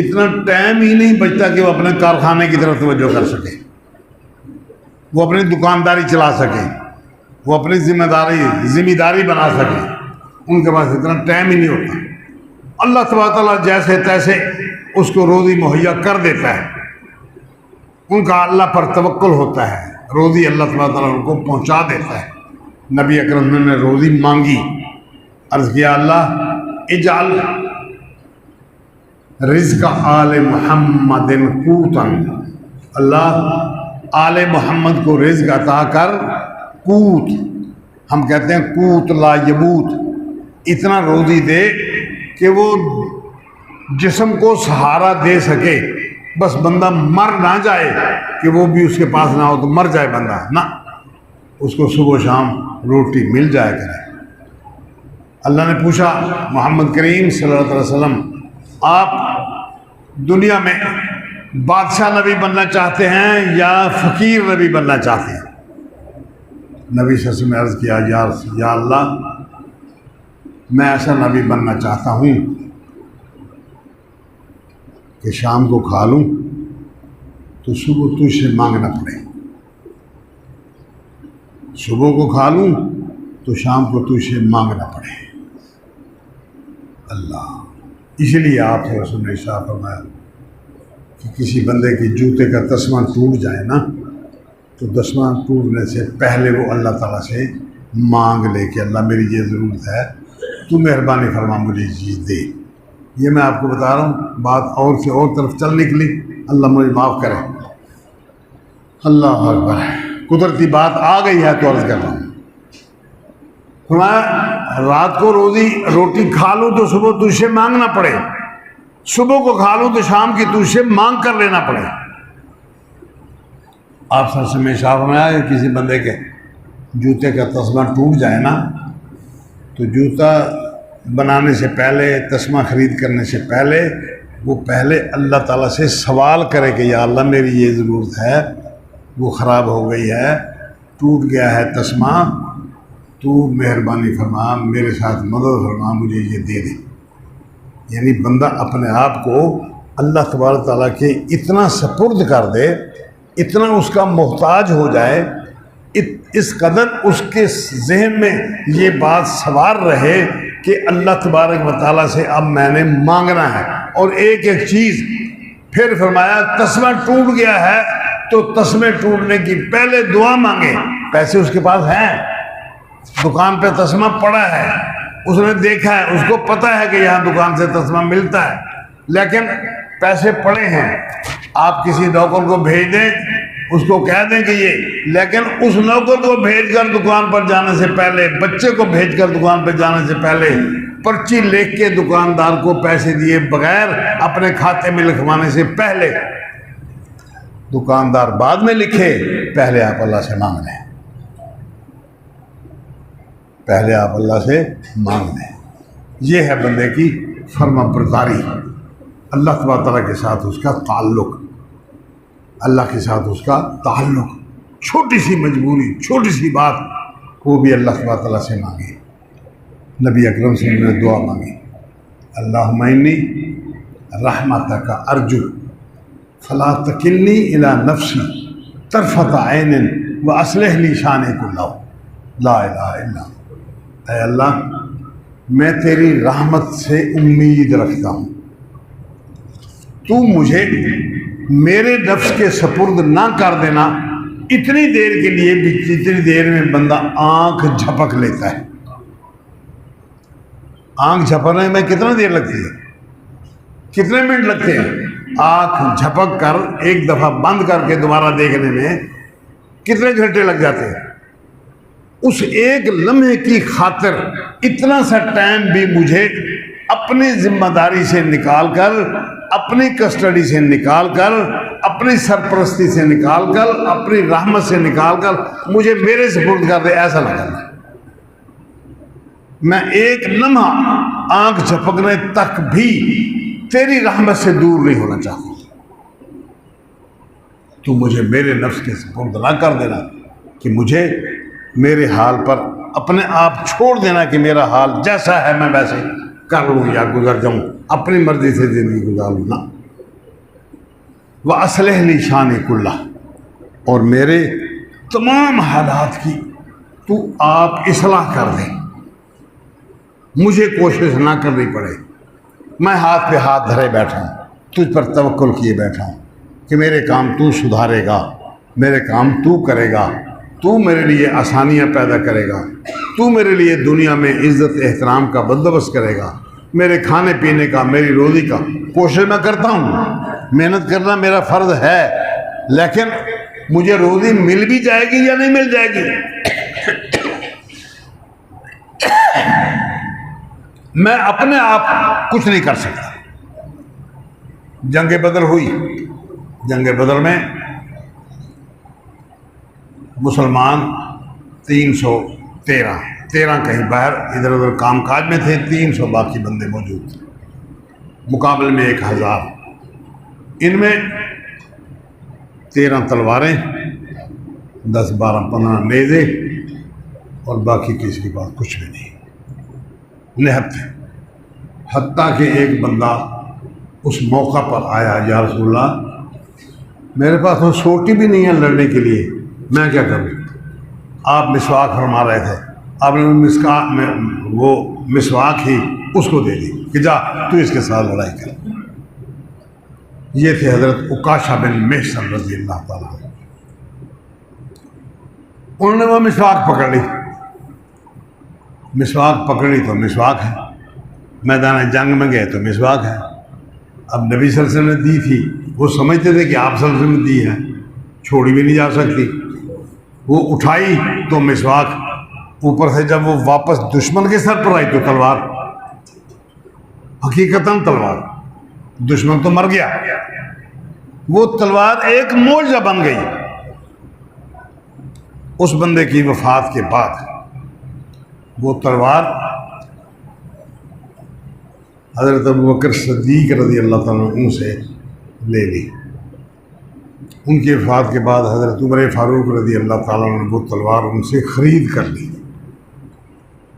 اتنا ٹائم ہی نہیں بچتا کہ وہ اپنے کارخانے کی طرف توجہ کر سکے، وہ اپنی دکانداری چلا سکے، وہ اپنی ذمہ داری بنا سکے، ان کے پاس اتنا ٹائم ہی نہیں ہوتا۔ اللہ تعالیٰ جیسے تیسے اس کو روزی مہیا کر دیتا ہے، ان کا اللہ پر توکل ہوتا ہے، روزی اللہ تعالیٰ ان کو پہنچا دیتا ہے۔ نبی اکرم نے روزی مانگی، عرض کیا اللہ اجعل رزق آل محمد قوتن، اللہ آل محمد کو رزق عطا کر، قوت ہم کہتے ہیں قوت لا یبوت، اتنا روزی دے کہ وہ جسم کو سہارا دے سکے، بس بندہ مر نہ جائے کہ وہ بھی اس کے پاس نہ ہو تو مر جائے بندہ، نہ اس کو صبح و شام روٹی مل جائے کرے۔ اللہ نے پوچھا محمد کریم صلی اللہ علیہ وسلم آپ دنیا میں بادشاہ نبی بننا چاہتے ہیں یا فقیر نبی بننا چاہتے ہیں؟ نبی صلی اللہ علیہ وسلم نے عرض کیا یا اللہ میں ایسا نبی بننا چاہتا ہوں کہ شام کو کھا لوں تو صبح تجھ سے مانگنا پڑے، صبح کو کھا لوں تو شام کو تجھ سے مانگنا پڑے۔ اللہ، اس لیے آپ صلی اللہ علیہ وسلم نے ارشاد فرمایا کہ کسی بندے کے جوتے کا تسمہ ٹوٹ جائے نا تو تسمہ ٹوٹنے سے پہلے وہ اللہ تعالیٰ سے مانگ لے کہ اللہ میری یہ ضرورت ہے، تو مہربانی فرما مجھے یہ چیز دے۔ یہ میں آپ کو بتا رہا ہوں، بات اور سے اور طرف چل نکلی، اللہ مجھے معاف کرے۔ اللہ اکبر، قدرتی بات آ گئی ہے تو عرض کر رہا ہوں۔ فرمایا رات کو روٹی کھا لوں تو صبح تجھ سے مانگنا پڑے، صبح کو کھا لوں تو شام کی تجھ سے مانگ کر لینا پڑے۔ آپ سر سے میں شاہ فرمایا کہ کسی بندے کے جوتے کا تسمہ ٹوٹ جائے نا تو جوتا بنانے سے پہلے، تسمہ خرید کرنے سے پہلے وہ پہلے اللہ تعالیٰ سے سوال کرے کہ یا اللہ میری یہ ضرورت ہے، وہ خراب ہو گئی ہے، ٹوٹ گیا ہے تسمہ، تو مہربانی فرما میرے ساتھ مدد فرما مجھے یہ دے دے۔ یعنی بندہ اپنے آپ کو اللہ تبارک تعالیٰ کے اتنا سپرد کر دے، اتنا اس کا محتاج ہو جائے، اس قدر اس کے ذہن میں یہ بات سوار رہے کہ اللہ تبارک و تعالیٰ سے اب میں نے مانگنا ہے، اور ایک ایک چیز۔ پھر فرمایا تسمہ ٹوٹ گیا ہے تو تسمے ٹوٹنے کی پہلے دعا مانگے۔ پیسے اس کے پاس ہیں، دکان پہ تسمہ پڑا ہے، اس نے دیکھا ہے، اس کو پتہ ہے کہ یہاں دکان سے تسمہ ملتا ہے، لیکن پیسے پڑے ہیں۔ آپ کسی نوکر کو بھیج دیں، اس کو کہہ دیں کہ یہ، لیکن اس نوکر کو بھیج کر دکان پر جانے سے پہلے، بچے کو بھیج کر دکان پہ جانے سے پہلے پرچی لکھ کے دکاندار کو پیسے دیے بغیر اپنے کھاتے میں لکھوانے سے پہلے، دکاندار بعد میں لکھے، پہلے آپ اللہ سے مانگ لیں، پہلے آپ اللہ سے مانگ لیں۔ یہ ہے بندے کی فرما برداری، اللہ تبارک تعالیٰ کے ساتھ اس کا تعلق، اللہ کے ساتھ اس کا تعلق۔ چھوٹی سی مجبوری، چھوٹی سی بات، وہ بھی اللہ تبارک تعالیٰ سے مانگے۔ نبی اکرم صلی اللہ علیہ وسلم نے دعا مانگی، اللہم انی رحمتک ارجو فلا تکلنی الی نفسی طرفۃ عین واصلح لی شانی کلہ، لا الہ الا انت۔ اے اللہ میں تیری رحمت سے امید رکھتا ہوں، تو مجھے میرے نفس کے سپرد نہ کر دینا اتنی دیر کے لیے بھی، جتنی دیر میں بندہ آنکھ جھپک لیتا ہے۔ آنکھ جھپکنے میں کتنا دیر لگتی ہے؟ کتنے منٹ لگتے ہیں؟ آنکھ جھپک کر ایک دفعہ بند کر کے دوبارہ دیکھنے میں کتنے گھنٹے لگ جاتے ہیں؟ اس ایک لمحے کی خاطر اتنا سا ٹائم بھی مجھے اپنی ذمہ داری سے نکال کر، اپنی کسٹڈی سے نکال کر، اپنی سرپرستی سے نکال کر، اپنی رحمت سے نکال کر مجھے میرے سپرد کر دے، ایسا نہ کرنا۔ میں ایک لمحہ آنکھ جھپکنے تک بھی تیری رحمت سے دور نہیں ہونا چاہتا، تو مجھے میرے نفس کے سپرد نہ کر دینا کہ مجھے میرے حال پر اپنے آپ چھوڑ دینا کہ میرا حال جیسا ہے میں ویسے کر لوں یا گزر جاؤں، اپنی مرضی سے زندگی گزاروں نہ۔ وَأَصْلِحْ لِي شَانِي كُلَّهُ، اور میرے تمام حالات کی تو آپ اصلاح کر دیں، مجھے کوشش نہ کرنی پڑے، میں ہاتھ پہ ہاتھ دھرے بیٹھا ہوں، تجھ پر توکل کیے بیٹھا ہوں کہ میرے کام تو سدھارے گا، میرے کام تو کرے گا، تو میرے لیے آسانیاں پیدا کرے گا، تو میرے لیے دنیا میں عزت احترام کا بندوبست کرے گا، میرے کھانے پینے کا، میری روزی کا کوشش میں کرتا ہوں، محنت کرنا میرا فرض ہے، لیکن مجھے روزی مل بھی جائے گی یا نہیں مل جائے گی، میں اپنے آپ کچھ نہیں کر سکتا۔ جنگ بدر ہوئی، جنگ بدر میں مسلمان 313 کہیں باہر ادھر ادھر کام کاج میں تھے، 300 باقی بندے موجود تھے، مقابلے میں 1000، ان میں 13 تلواریں، 10 12 15 نیزے، اور باقی کسی کے پاس کچھ بھی نہیں، نہت تھے۔ حتیٰ کہ ایک بندہ اس موقع پر آیا، یا رسول اللہ میرے پاس تو سوٹی بھی نہیں ہے لڑنے کے لیے، میں کیا کروں؟ آپ مسواک فرما رہے تھے، آپ نے وہ مسواک ہی اس کو دے دی کہ جا تو اس کے ساتھ لڑائی کر۔ یہ تھے حضرت عکاشہ بن محصن رضی اللہ تعالیٰ عنہ۔ انہوں نے وہ مسواک پکڑ لی، مسواک پکڑی تو مسواک ہے، میدان جنگ میں گئے تو مسواک ہے۔ اب نبی صلی اللہ علیہ وسلم نے دی تھی، وہ سمجھتے تھے کہ آپ صلی اللہ علیہ وسلم نے دی ہے، چھوڑی بھی نہیں جا سکتی، وہ اٹھائی تو مسواک، اوپر سے جب وہ واپس دشمن کے سر پر آئی تو تلوار، حقیقتاً تلوار، دشمن تو مر گیا، وہ تلوار ایک معجزہ بن گئی۔ اس بندے کی وفات کے بعد وہ تلوار حضرت ابوبکر صدیق رضی اللہ تعالیٰ عنہ سے لے لی۔ ان کی وفات کے بعد حضرت عمر فاروق رضی اللہ تعالیٰ عنہ نے وہ تلوار ان سے خرید کر لی،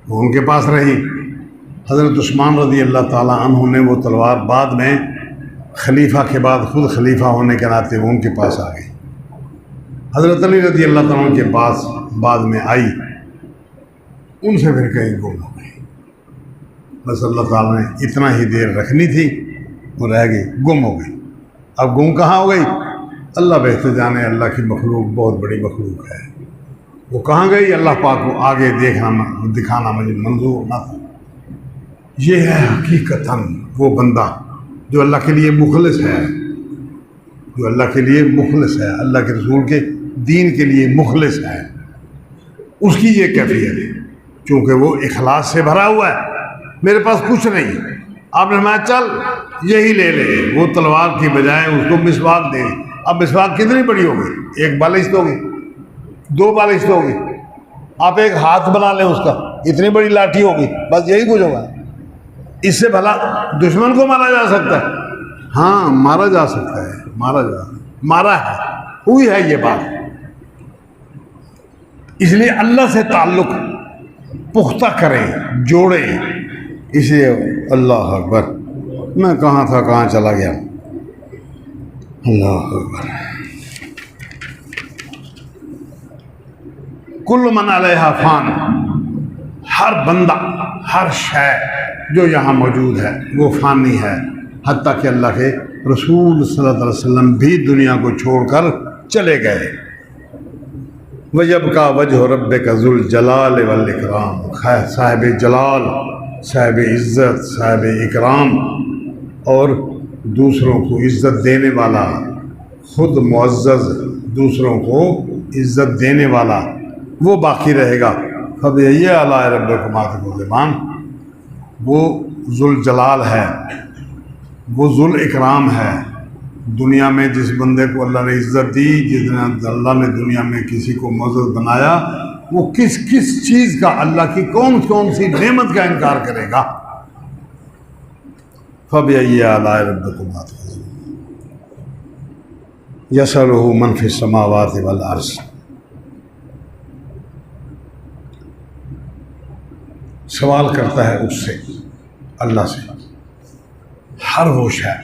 وہ ان کے پاس رہی۔ حضرت عثمان رضی اللہ تعالیٰ عنہ نے وہ تلوار بعد میں خلیفہ کے بعد خود خلیفہ ہونے کے ناطے وہ ان کے پاس آ گئی۔ حضرت علی رضی اللہ تعالیٰ عنہ کے پاس بعد میں آئی، ان سے پھر کہیں گم ہو گئی، بس اللہ تعالیٰ نے اتنا ہی دیر رکھنی تھی، وہ رہ گئی، گم ہو گئی۔ اب گم کہاں ہو گئی؟ اللہ بہتر جانے، اللہ کی مخلوق بہت بڑی مخلوق ہے، وہ کہاں گئی اللہ پاک کو آگے دکھانا مجھے منظور نہ تھا۔ یہ ہے حقیقتاً وہ بندہ جو اللہ کے لیے مخلص ہے، جو اللہ کے لیے مخلص ہے، اللہ کے رسول کے دین کے لیے مخلص ہے، اس کی یہ کیفیت ہے، چونکہ وہ اخلاص سے بھرا ہوا ہے۔ میرے پاس کچھ نہیں، آپ نے فرمایا چل یہی لے لے، وہ تلوار کی بجائے اس کو مسواک دے۔ اب مسواک کتنی بڑی ہوگی؟ ایک بالشت ہوگی، 2 بالشت ہوگی، آپ ایک ہاتھ بنا لیں اس کا، اتنی بڑی لاٹھی ہوگی، بس یہی کچھ ہوگا۔ اس سے بھلا دشمن کو مارا جا سکتا ہے؟ ہاں مارا جا سکتا ہے، مارا ہے، ہوئی ہے یہ بات۔ اس لیے اللہ سے تعلق پختہ کریں، جوڑیں۔ اس لیے اللہ اکبر، میں کہاں تھا کہاں چلا گیا، اللہ اکبر۔ کل من علیہا فان، ہر بندہ، ہر شے جو یہاں موجود ہے وہ فانی ہے، حتیٰ کہ اللہ کے رسول صلی اللہ علیہ وسلم بھی دنیا کو چھوڑ کر چلے گئے۔ وَيَبْقَى وَجْهُ رَبِّكَ ذُو الْجَلَالِ وَالْإِكْرَامِ، صاحب جلال، صاحب عزت، صاحب اکرام، اور دوسروں کو عزت دینے والا، خود معزز، دوسروں کو عزت دینے والا، وہ باقی رہے گا۔ فَبِأَيِّ آلَاءِ رَبِّكُمَا تُكَذِّبَانِ، وہ ذوالجلال ہے، وہ ذوالاکرام ہے۔ دنیا میں جس بندے کو اللہ نے عزت دی، جس نے اللہ نے دنیا میں کسی کو معزز بنایا، وہ کس کس چیز کا، اللہ کی کون کون سی نعمت کا انکار کرے گا؟ فَبِأَيِّ آلَاءِ رَبِّكُمَا تُكَذِّبَانِ يَسْأَلُهُ مَنْ فِي السَّمَاوَاتِ وَالْأَرْضِ، سوال کرتا ہے اس سے، اللہ سے، ہر وہ شے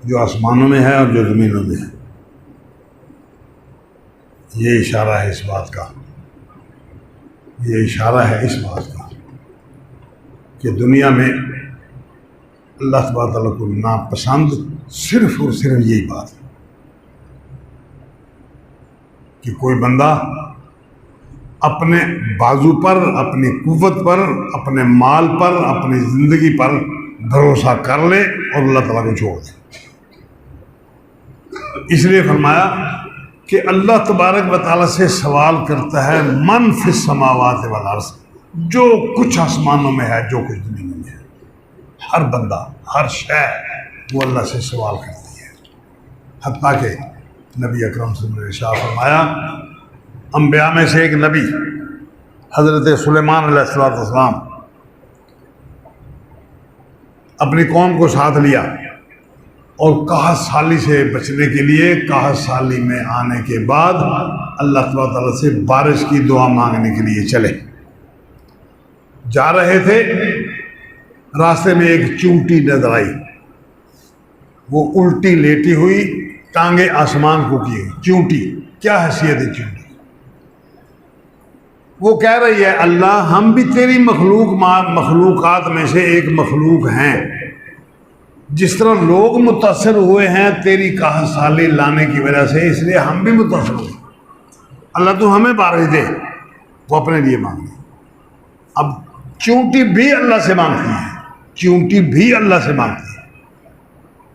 جو آسمانوں میں ہے اور جو زمینوں میں ہے۔ یہ اشارہ ہے اس بات کا، یہ اشارہ ہے اس بات کا کہ دنیا میں اللہ تبارک تعالیٰ کو ناپسند صرف اور صرف یہی بات ہے کہ کوئی بندہ اپنے بازو پر، اپنی قوت پر، اپنے مال پر، اپنی زندگی پر بھروسہ کر لے اور اللہ تعالیٰ کو چھوڑ دے۔ اس لیے فرمایا کہ اللہ تبارک و تعالیٰ سے سوال کرتا ہے من فی السماوات والارض، جو کچھ آسمانوں میں ہے، جو کچھ زمینوں میں ہے، ہر بندہ، ہر شے وہ اللہ سے سوال کرتی ہے۔ حتیٰ کہ نبی اکرم صلی اللہ علیہ وسلم نے ارشاد فرمایا، انبیاء میں سے ایک نبی حضرت سلیمان علیہ السلام اپنی قوم کو ساتھ لیا اور قحط سالی سے بچنے کے لیے قحط سالی میں آنے کے بعد اللہ تعالیٰ سے بارش کی دعا مانگنے کے لیے چلے۔ جا رہے تھے، راستے میں ایک چونٹی نظر آئی، وہ الٹی لیٹی ہوئی، ٹانگیں آسمان کو کی ہوئی۔ چونٹی کیا حیثیت ہے چونٹی؟ وہ کہہ رہی ہے اللہ ہم بھی تیری مخلوقات میں سے ایک مخلوق ہیں، جس طرح لوگ متاثر ہوئے ہیں تیری قحط سالی لانے کی وجہ سے، اس لیے ہم بھی متاثر ہوئے، اللہ تو ہمیں بارش دے۔ وہ اپنے لیے مانگے۔ اب چونٹی بھی اللہ سے مانگتی ہے، چونٹی بھی اللہ سے مانگتی ہے۔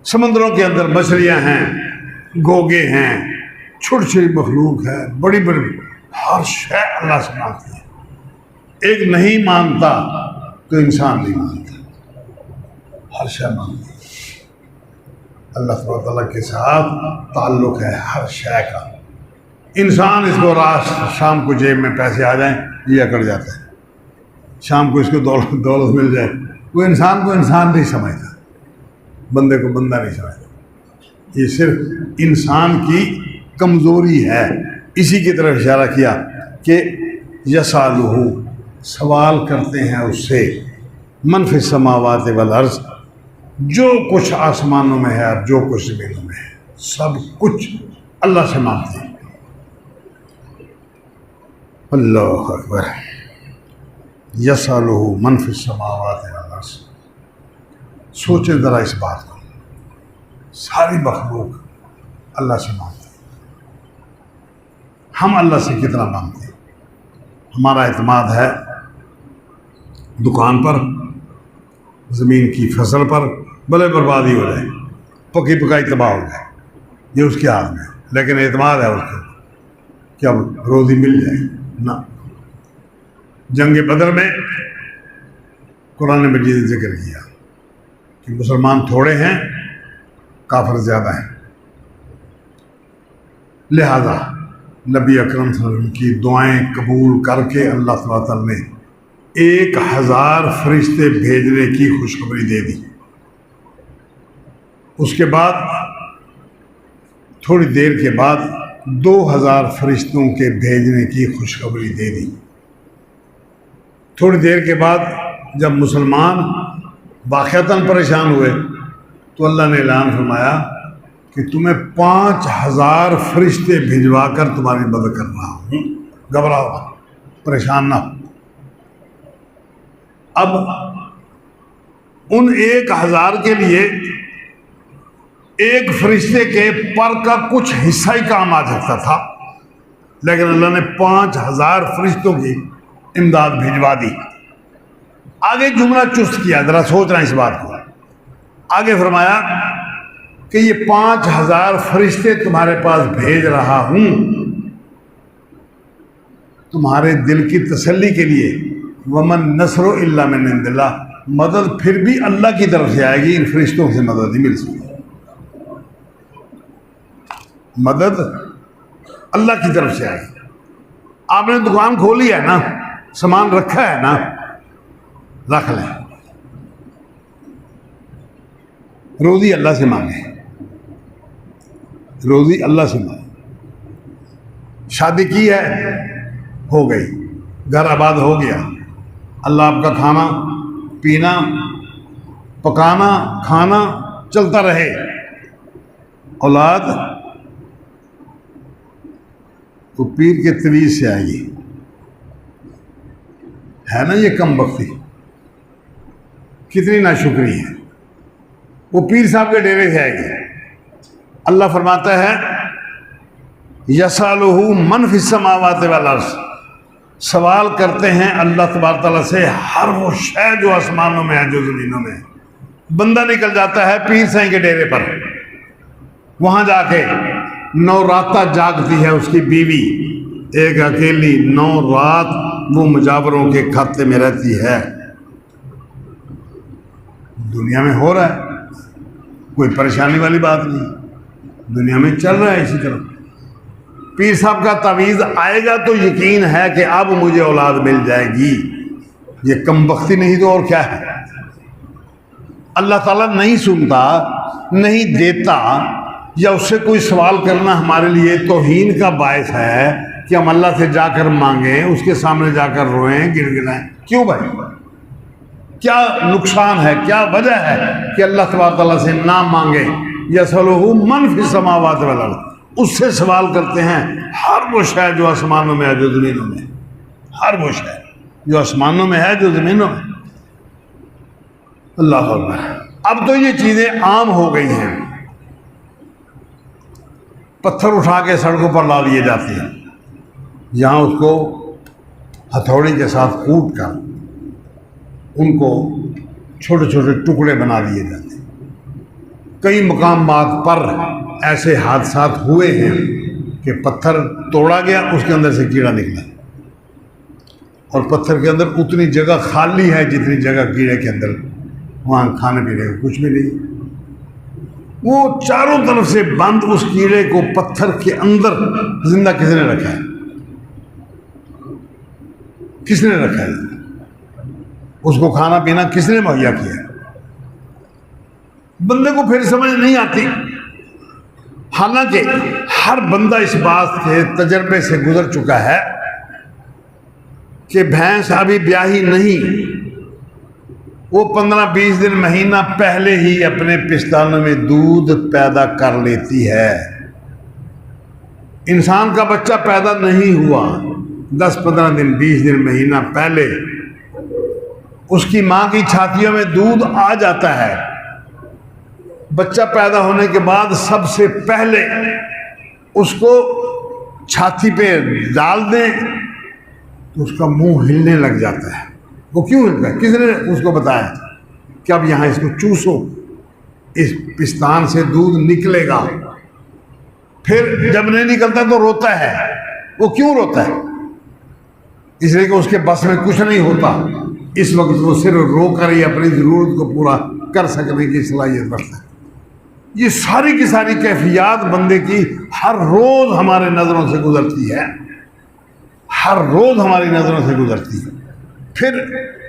سمندروں کے اندر مچھلیاں ہیں، گوگے ہیں، چھوٹی چھوٹی مخلوق ہے، بڑی بڑی، ہر شے اللہ سے مانگتی ہے۔ ایک نہیں مانتا تو انسان نہیں مانتا، ہر شے مانگتی ہے۔ اللہ تعالیٰ کے ساتھ تعلق ہے ہر شے کا۔ انسان اس کو رات شام کو جیب میں پیسے آ جائیں یہ اکڑ جاتا ہے، شام کو اس کو دولت مل جائے، وہ انسان کو انسان نہیں سمجھتا، بندے کو بندہ نہیں سمجھتا۔ یہ صرف انسان کی کمزوری ہے۔ اسی کی طرف اشارہ کیا کہ یسالہ، سوال کرتے ہیں اس سے، من فی السماوات والارض، جو کچھ آسمانوں میں ہے اور جو کچھ زمینوں میں ہے، سب کچھ اللہ سے مانگتے ہیں۔ اللہ اکبر، یسالہ من فی السماوات والارض۔ سوچیں ذرا اس بات کو، ساری مخلوق اللہ سے مانگتے ہیں، ہم اللہ سے کتنا مانگتے ہیں؟ ہمارا اعتماد ہے دکان پر، زمین کی فصل پر، بھلے بربادی ہو جائے، پکی پکائی تباہ ہو جائے، یہ اس کے ہاتھ میں، لیکن اعتماد ہے اس کو کہ اب روزی مل جائے نہ۔ جنگ بدر میں قرآن مجید نے ذکر کیا کہ مسلمان تھوڑے ہیں، کافر زیادہ ہیں، لہذا نبی اکرم صلی اللہ علیہ وسلم کی دعائیں قبول کر کے اللہ تعالیٰ نے 1000 فرشتے بھیجنے کی خوشخبری دے دی۔ اس کے بعد تھوڑی دیر کے بعد 2000 فرشتوں کے بھیجنے کی خوشخبری دے دی۔ تھوڑی دیر کے بعد جب مسلمان واقعتاً پریشان ہوئے تو اللہ نے اعلان فرمایا کہ تمہیں 5000 فرشتے بھجوا کر تمہاری مدد کر رہا ہوں، گھبراؤ مت، پریشان نہ ہو۔ اب ان 1000 کے لیے ایک فرشتے کے پر کا کچھ حصہ ہی کام آ سکتا تھا، لیکن اللہ نے 5000 فرشتوں کی امداد بھجوا دی۔ آگے جملہ چست کیا، ذرا سوچ رہا اس بات کو۔ آگے فرمایا کہ یہ 5000 فرشتے تمہارے پاس بھیج رہا ہوں تمہارے دل کی تسلی کے لیے، ومن نصر الا من عند اللہ، مدد پھر بھی اللہ کی طرف سے آئے گی، ان فرشتوں سے مدد نہیں مل سکتی، مدد اللہ کی طرف سے آئے گی۔ آپ نے دکان کھولی ہے نا، سامان رکھا ہے نا، رکھ لیں، روزی اللہ سے مانگیں، روزی اللہ سے مانگیں۔ شادی کی ہے، ہو گئی، گھر آباد ہو گیا، اللہ آپ کا کھانا پینا پکانا کھانا چلتا رہے۔ اولاد تو پیر کے طویز سے آئے گی، ہے نا یہ کم بختی، کتنی ناشکری ہے، وہ پیر صاحب کے ڈیرے سے آئے گی۔ اللہ فرماتا ہے یسالہ من فی السماوات والارض، سوال کرتے ہیں اللہ تبارک تعالیٰ سے ہر وہ شے جو آسمانوں میں ہے جو زمینوں میں ہے، بندہ نکل جاتا ہے پیر سائیں کے ڈیرے پر، وہاں جا کے 9 راتاں جاگتی ہے اس کی بیوی، ایک اکیلی 9 رات وہ مجاوروں کے کھاتے میں رہتی ہے۔ دنیا میں ہو رہا ہے، کوئی پریشانی والی بات نہیں، دنیا میں چل رہا ہے اسی طرح۔ پیر صاحب کا تعویذ آئے گا تو یقین ہے کہ اب مجھے اولاد مل جائے گی، یہ کم بختی نہیں تو اور کیا ہے۔ اللہ تعالیٰ نہیں سنتا، نہیں دیتا، یا اس سے کوئی سوال کرنا ہمارے لیے توہین کا باعث ہے کہ ہم اللہ سے جا کر مانگیں، اس کے سامنے جا کر روئیں، گڑ گڑائیں؟ کیوں بھائی؟ کیا نقصان ہے، کیا وجہ ہے کہ اللہ تبارک تعالیٰ سے نہ مانگے؟ یسألہ من فی السماوات والارض، اس سے سوال کرتے ہیں ہر وہ شے جو آسمانوں میں ہے جو زمینوں میں ہے، ہر وہ شے جو آسمانوں میں ہے جو زمینوں میں۔ اللہ اکبر۔ اب تو یہ چیزیں عام ہو گئی ہیں، پتھر اٹھا کے سڑکوں پر لا دیے جاتے ہیں، یہاں اس کو ہتھوڑی کے ساتھ کوٹ کر ان کو چھوٹے چھوٹے ٹکڑے بنا دیے جاتے ہیں۔ کئی مقامات پر ایسے حادثات ہوئے ہیں کہ پتھر توڑا گیا، اس کے اندر سے کیڑا نکلا، اور پتھر کے اندر اتنی جگہ خالی ہے جتنی جگہ کیڑے کے اندر، وہاں کھانے پینے کا کچھ بھی نہیں، وہ چاروں طرف سے بند۔ اس کیڑے کو پتھر کے اندر زندہ کس نے رکھا ہے؟ کس نے رکھا ہے؟ اس کو کھانا پینا کس نے مہیا کیا؟ بندے کو پھر سمجھ نہیں آتی، حالانکہ ہر بندہ اس بات کے تجربے سے گزر چکا ہے کہ بھینس ابھی بیاہی نہیں، وہ 15-20 دن مہینہ پہلے ہی اپنے پستانوں میں دودھ پیدا کر لیتی ہے۔ انسان کا بچہ پیدا نہیں ہوا، 10-15 دن 20 دن مہینہ پہلے اس کی ماں کی چھاتیوں میں دودھ آ جاتا ہے۔ بچہ پیدا ہونے کے بعد سب سے پہلے اس کو چھاتی پہ ڈال دیں تو اس کا منہ ہلنے لگ جاتا ہے۔ وہ کیوں ہلتا ہے؟ کس نے اس کو بتایا کہ اب یہاں اس کو چوسو، اس پستان سے دودھ نکلے گا۔ پھر جب نہیں نکلتا تو روتا ہے۔ وہ کیوں روتا ہے؟ اس لیے کہ اس کے بس میں کچھ نہیں ہوتا، اس وقت وہ صرف رو کر ہی اپنی ضرورت کو پورا کر سکنے کی صلاحیت رکھتا ہے۔ یہ ساری کی ساری کیفیات بندے کی ہر روز ہمارے نظروں سے گزرتی ہے، ہر روز ہماری نظروں سے گزرتی ہے۔ پھر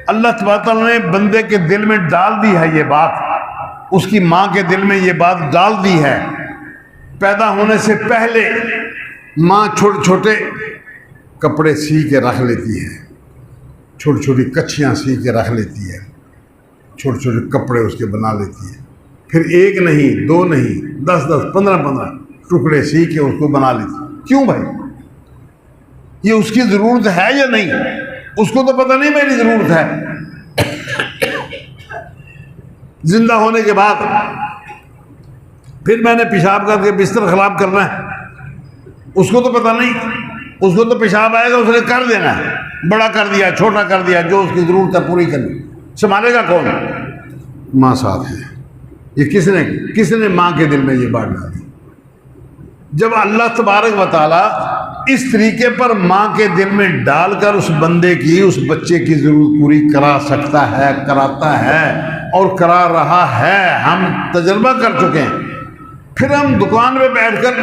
اللہ تبارک تعالیٰ نے بندے کے دل میں ڈال دی ہے یہ بات، اس کی ماں کے دل میں یہ بات ڈال دی ہے۔ پیدا ہونے سے پہلے ماں چھوٹے چھوٹے کپڑے سی کے رکھ لیتی ہے، چھوٹی چھوٹی کچھیاں سی کے رکھ لیتی ہے، چھوٹے چھوٹے کپڑے اس کے بنا لیتی ہے۔ پھر 1 نہیں 2 نہیں 10 15 ٹکڑے سی کے اس کو بنا لیتی ہے۔ کیوں بھائی؟ یہ اس کی ضرورت ہے یا نہیں؟ اس کو تو پتہ نہیں میری ضرورت ہے۔ زندہ ہونے کے بعد پھر میں نے پیشاب کر کے بستر خراب کرنا ہے، اس کو تو پتہ نہیں۔ اس کو تو پیشاب آئے گا، اس نے کر دینا ہے، بڑا کر دیا چھوٹا کر دیا، جو اس کی ضرورت ہے پوری کرنی۔ سنبھالے گا کون؟ ماں ساتھ ہے۔ یہ کس نے ماں کے دل میں یہ بات ڈالی؟ جب اللہ تبارک و تعالیٰ اس طریقے پر ماں کے دل میں ڈال کر اس بندے کی، اس بچے کی ضرورت پوری کرا سکتا ہے، کراتا ہے اور کرا رہا ہے، ہم تجربہ کر چکے ہیں۔ پھر ہم دکان میں بیٹھ کر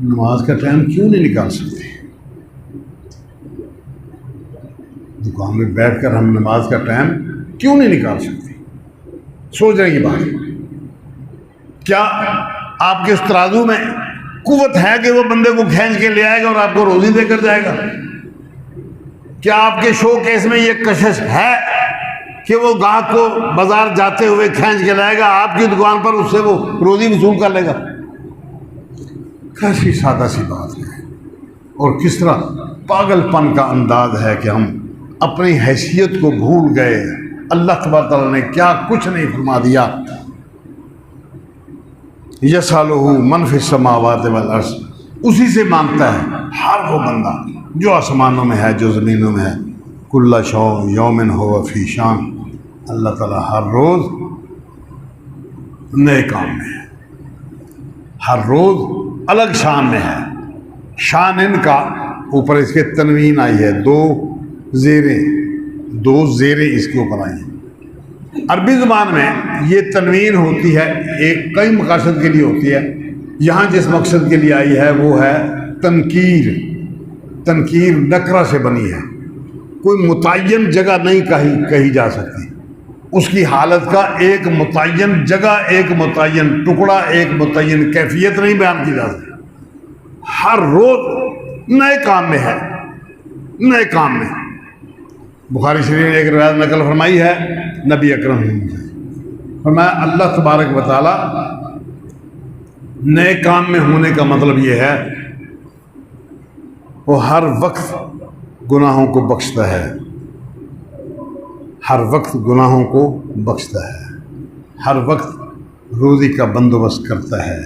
نماز کا ٹائم کیوں نہیں نکال سکتے؟ دکان میں بیٹھ کر ہم نماز کا ٹائم کیوں نہیں نکال سکتے؟ سوچنے کی بات۔ کیا آپ کے اس ترازو میں قوت ہے کہ وہ بندے کو کھینچ کے لے آئے گا اور آپ کو روزی دے کر جائے گا؟ کیا آپ کے شو کیس میں یہ کشش ہے کہ وہ گاہک کو بازار جاتے ہوئے کھینچ کے لائے گا، آپ کی دکان پر اس سے وہ روزی وصول کر لے گا؟ کیسی سادہ سی بات ہے، اور کس طرح پاگل پن کا انداز ہے کہ ہم اپنی حیثیت کو بھول گئے۔ اللہ تبارک تعالیٰ نے کیا کچھ نہیں فرما دیا۔ یسألہ من فی السماوات والارض، اسی سے مانگتا ہے ہر وہ بندہ جو آسمانوں میں ہے جو زمینوں میں ہے۔ کل شیء یوم ہو فی شان، اللہ تعالیٰ ہر روز نئے کام میں ہے، ہر روز الگ شان میں ہے۔ شان ان کا اوپر اس کے تنوین آئی ہے، دو زیریں اس کے اوپر آئی ہیں۔ عربی زبان میں یہ تنوین ہوتی ہے، ایک کئی مقاصد کے لیے ہوتی ہے۔ یہاں جس مقصد کے لیے آئی ہے وہ ہے تنکیر نکرہ سے بنی ہے، کوئی متعین جگہ نہیں کہی جا سکتی، اس کی حالت کا ایک متعین جگہ، ایک متعین ٹکڑا، ایک متعین کیفیت نہیں بیان کی جا سکتی۔ ہر روز نئے کام میں ہے، نئے کام میں۔ بخاری شریف نے ایک روایت نقل فرمائی ہے نبی اکرم سے، فرمایا اللہ تبارک و تعالی نئے کام میں ہونے کا مطلب یہ ہے وہ ہر وقت گناہوں کو بخشتا ہے، ہر وقت گناہوں کو بخشتا ہے، ہر وقت روزی کا بندوبست کرتا ہے،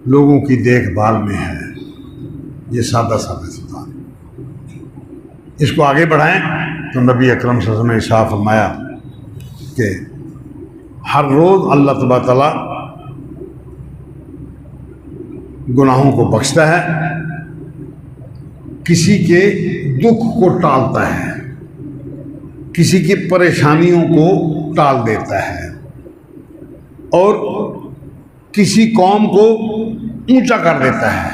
لوگوں کی دیکھ بھال میں ہے۔ یہ سادہ سادہ اس کو آگے بڑھائیں تو نبی اکرم صلی اللہ علیہ وسلم نے ارشاد فرمایا کہ ہر روز اللہ تبارک تعالیٰ گناہوں کو بخشتا ہے، کسی کے دکھ کو ٹالتا ہے، کسی کی پریشانیوں کو ٹال دیتا ہے، اور کسی قوم کو اونچا کر دیتا ہے،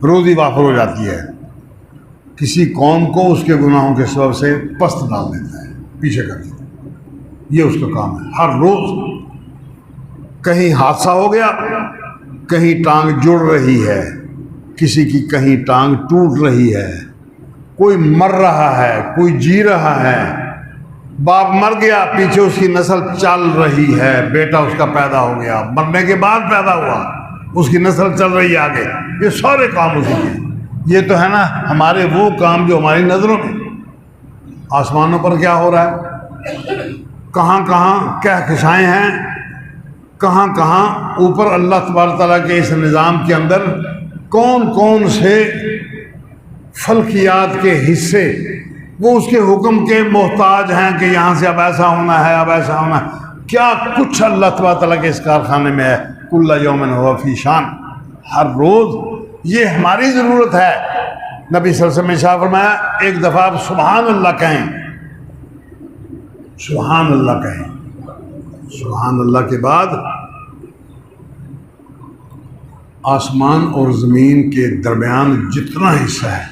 روزی وافر ہو جاتی ہے، کسی قوم کو اس کے گناہوں کے سبب سے پست ڈال دیتا ہے، پیچھے کر دیتا ہے۔ یہ اس کا کام ہے۔ ہر روز کہیں حادثہ ہو گیا، کہیں ٹانگ جڑ رہی ہے، کسی کی کہیں ٹانگ ٹوٹ رہی ہے، کوئی مر رہا ہے، کوئی جی رہا ہے، باپ مر گیا، پیچھے اس کی نسل چل رہی ہے، بیٹا اس کا پیدا ہو گیا، مرنے کے بعد پیدا ہوا، اس کی نسل چل رہی ہے آگے، یہ سارے کام اسی کے۔ یہ تو ہے نا ہمارے وہ کام جو ہماری نظروں میں، آسمانوں پر کیا ہو رہا ہے، کہاں کہاں کہکشائیں ہیں، کہاں کہاں اوپر اللہ تبارک تعالیٰ کے اس نظام کے اندر کون کون سے فلکیات کے حصے وہ اس کے حکم کے محتاج ہیں کہ یہاں سے اب ایسا ہونا ہے، اب ایسا ہونا ہے، کیا کچھ اللہ تبارک تعالیٰ کے اس کارخانے میں ہے۔ کل یوم ہوا فی شان، ہر روز یہ ہماری ضرورت ہے۔ نبی صلی اللہ علیہ وسلم نے ارشاد فرمایا ایک دفعہ آپ سبحان اللہ کہیں، سبحان اللہ کہیں، سبحان اللہ کے بعد آسمان اور زمین کے درمیان جتنا حصہ ہے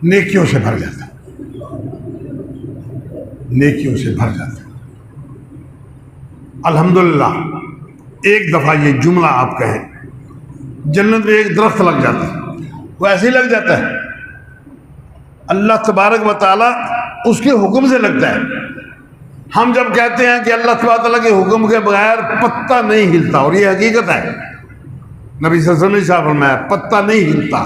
نیکیوں سے بھر جاتا ہے، نیکیوں سے بھر جاتا ہے۔ الحمدللہ ایک دفعہ یہ جملہ آپ کہیں، جنت میں ایک درخت لگ جاتا ہے، وہ ایسے ہی لگ جاتا ہے، اللہ تبارک و تعالیٰ اس کے حکم سے لگتا ہے۔ ہم جب کہتے ہیں کہ اللہ تبارک تعالیٰ کے حکم کے بغیر پتہ نہیں ہلتا، اور یہ حقیقت ہے، نبی صلی اللہ علیہ وسلم نے فرمایا پتہ نہیں ہلتا۔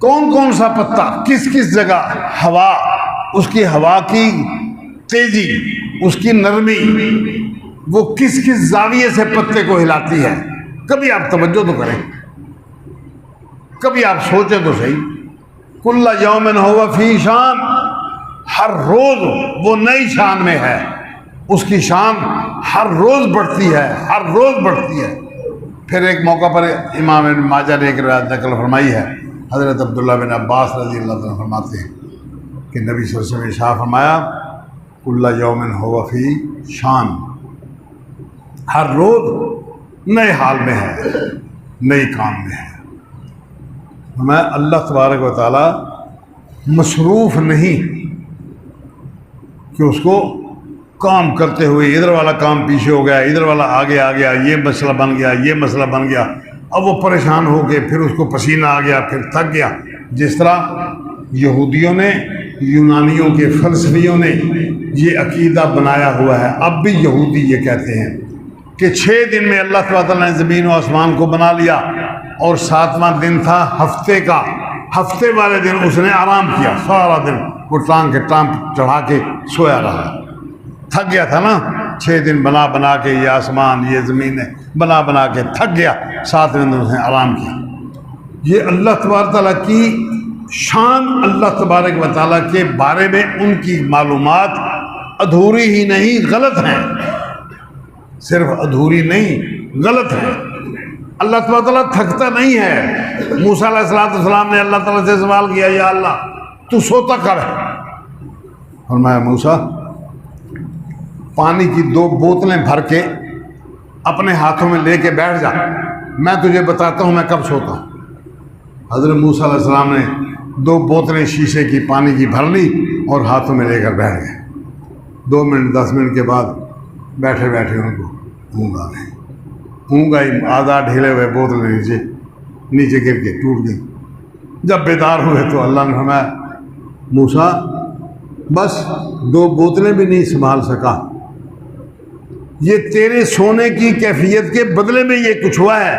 کون کون سا پتہ، کس کس جگہ، ہوا، اس کی ہوا کی تیزی، اس کی نرمی، وہ کس کس زاویے سے پتے کو ہلاتی ہے، کبھی آپ توجہ تو کریں، کبھی آپ سوچیں تو صحیح۔ کل یوم ہوا فی شان، ہر روز وہ نئی شان میں ہے، اس کی شان ہر روز بڑھتی ہے، ہر روز بڑھتی ہے۔ پھر ایک موقع پر امام ابن ماجہ نے ایک روایت نقل فرمائی ہے، حضرت عبداللہ بن عباس رضی اللہ عنہ فرماتے ہیں کہ نبی صلی اللہ علیہ وسلم نے ارشاد فرمایا کل یوم ہوا فی شان، ہر روز نئے حال میں ہے، نئی کام میں ہے۔ میں اللہ تبارک و تعالیٰ مصروف نہیں کہ اس کو کام کرتے ہوئے ادھر والا کام پیچھے ہو گیا، ادھر والا آگے آ گیا، یہ مسئلہ بن گیا، یہ مسئلہ بن گیا، اب وہ پریشان ہو کے پھر اس کو پسینہ آ گیا، پھر تھک گیا۔ جس طرح یہودیوں نے، یونانیوں کے فلسفیوں نے یہ عقیدہ بنایا ہوا ہے، اب بھی یہودی یہ کہتے ہیں کہ 6 دن میں اللہ تعالیٰ نے زمین و آسمان کو بنا لیا، اور 7واں دن تھا ہفتے کا، ہفتے والے دن اس نے آرام کیا، سارا دن وہ ٹانگ کے ٹانپ چڑھا کے سویا رہا، تھک گیا تھا نا، 6 دن بنا کے یہ آسمان یہ زمین بنا کے تھک گیا، 7ویں دن اس نے آرام کیا۔ یہ اللہ تبارک تعالیٰ کی شان، اللہ تبارک و تعالیٰ کے بارے میں ان کی معلومات ادھوری ہی نہیں غلط ہیں، صرف ادھوری نہیں غلط ہیں۔ اللہ تبارک تعالیٰ تھکتا نہیں ہے۔ موسیٰ علیہ السلام نے اللہ تعالیٰ سے سوال کیا، یا اللہ تو سوتا کر ہے؟ فرمایا موسیٰ پانی کی 2 بوتلیں بھر کے اپنے ہاتھوں میں لے کے بیٹھ جا، میں تجھے بتاتا ہوں میں کب سوتا ہوں۔ حضرت موسیٰ علیہ السلام نے 2 بوتلیں شیشے کی پانی کی بھر لی اور ہاتھوں میں لے کر بیٹھ گئے۔ 2 منٹ 10 منٹ کے بعد بیٹھے بیٹھے ان کو اونگ آ گئی، اونگ آئی، آدھا ڈھیلے ہوئے بوتلیں نیچے گر کے ٹوٹ گئی۔ جب بیدار ہوئے تو اللہ نے فرمایا موسیٰ بس 2 بوتلیں بھی نہیں سنبھال سکا، یہ تیرے سونے کی کیفیت کے بدلے میں یہ کچھ ہوا ہے،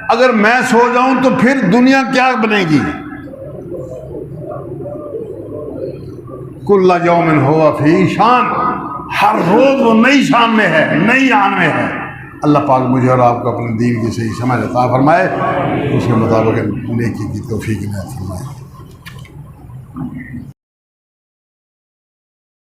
اگر میں سو جاؤں تو پھر دنیا کیا بنے گی؟ کل یوم ہوا فی شان، ہر روز وہ نئی شان میں ہے، نئی آن میں ہے۔ اللہ پاک مجھے اور آپ کو اپنے دین کی صحیح سمجھ عطا فرمائے، اس کے مطابق نیکی کی توفیق عنایت فرمائے۔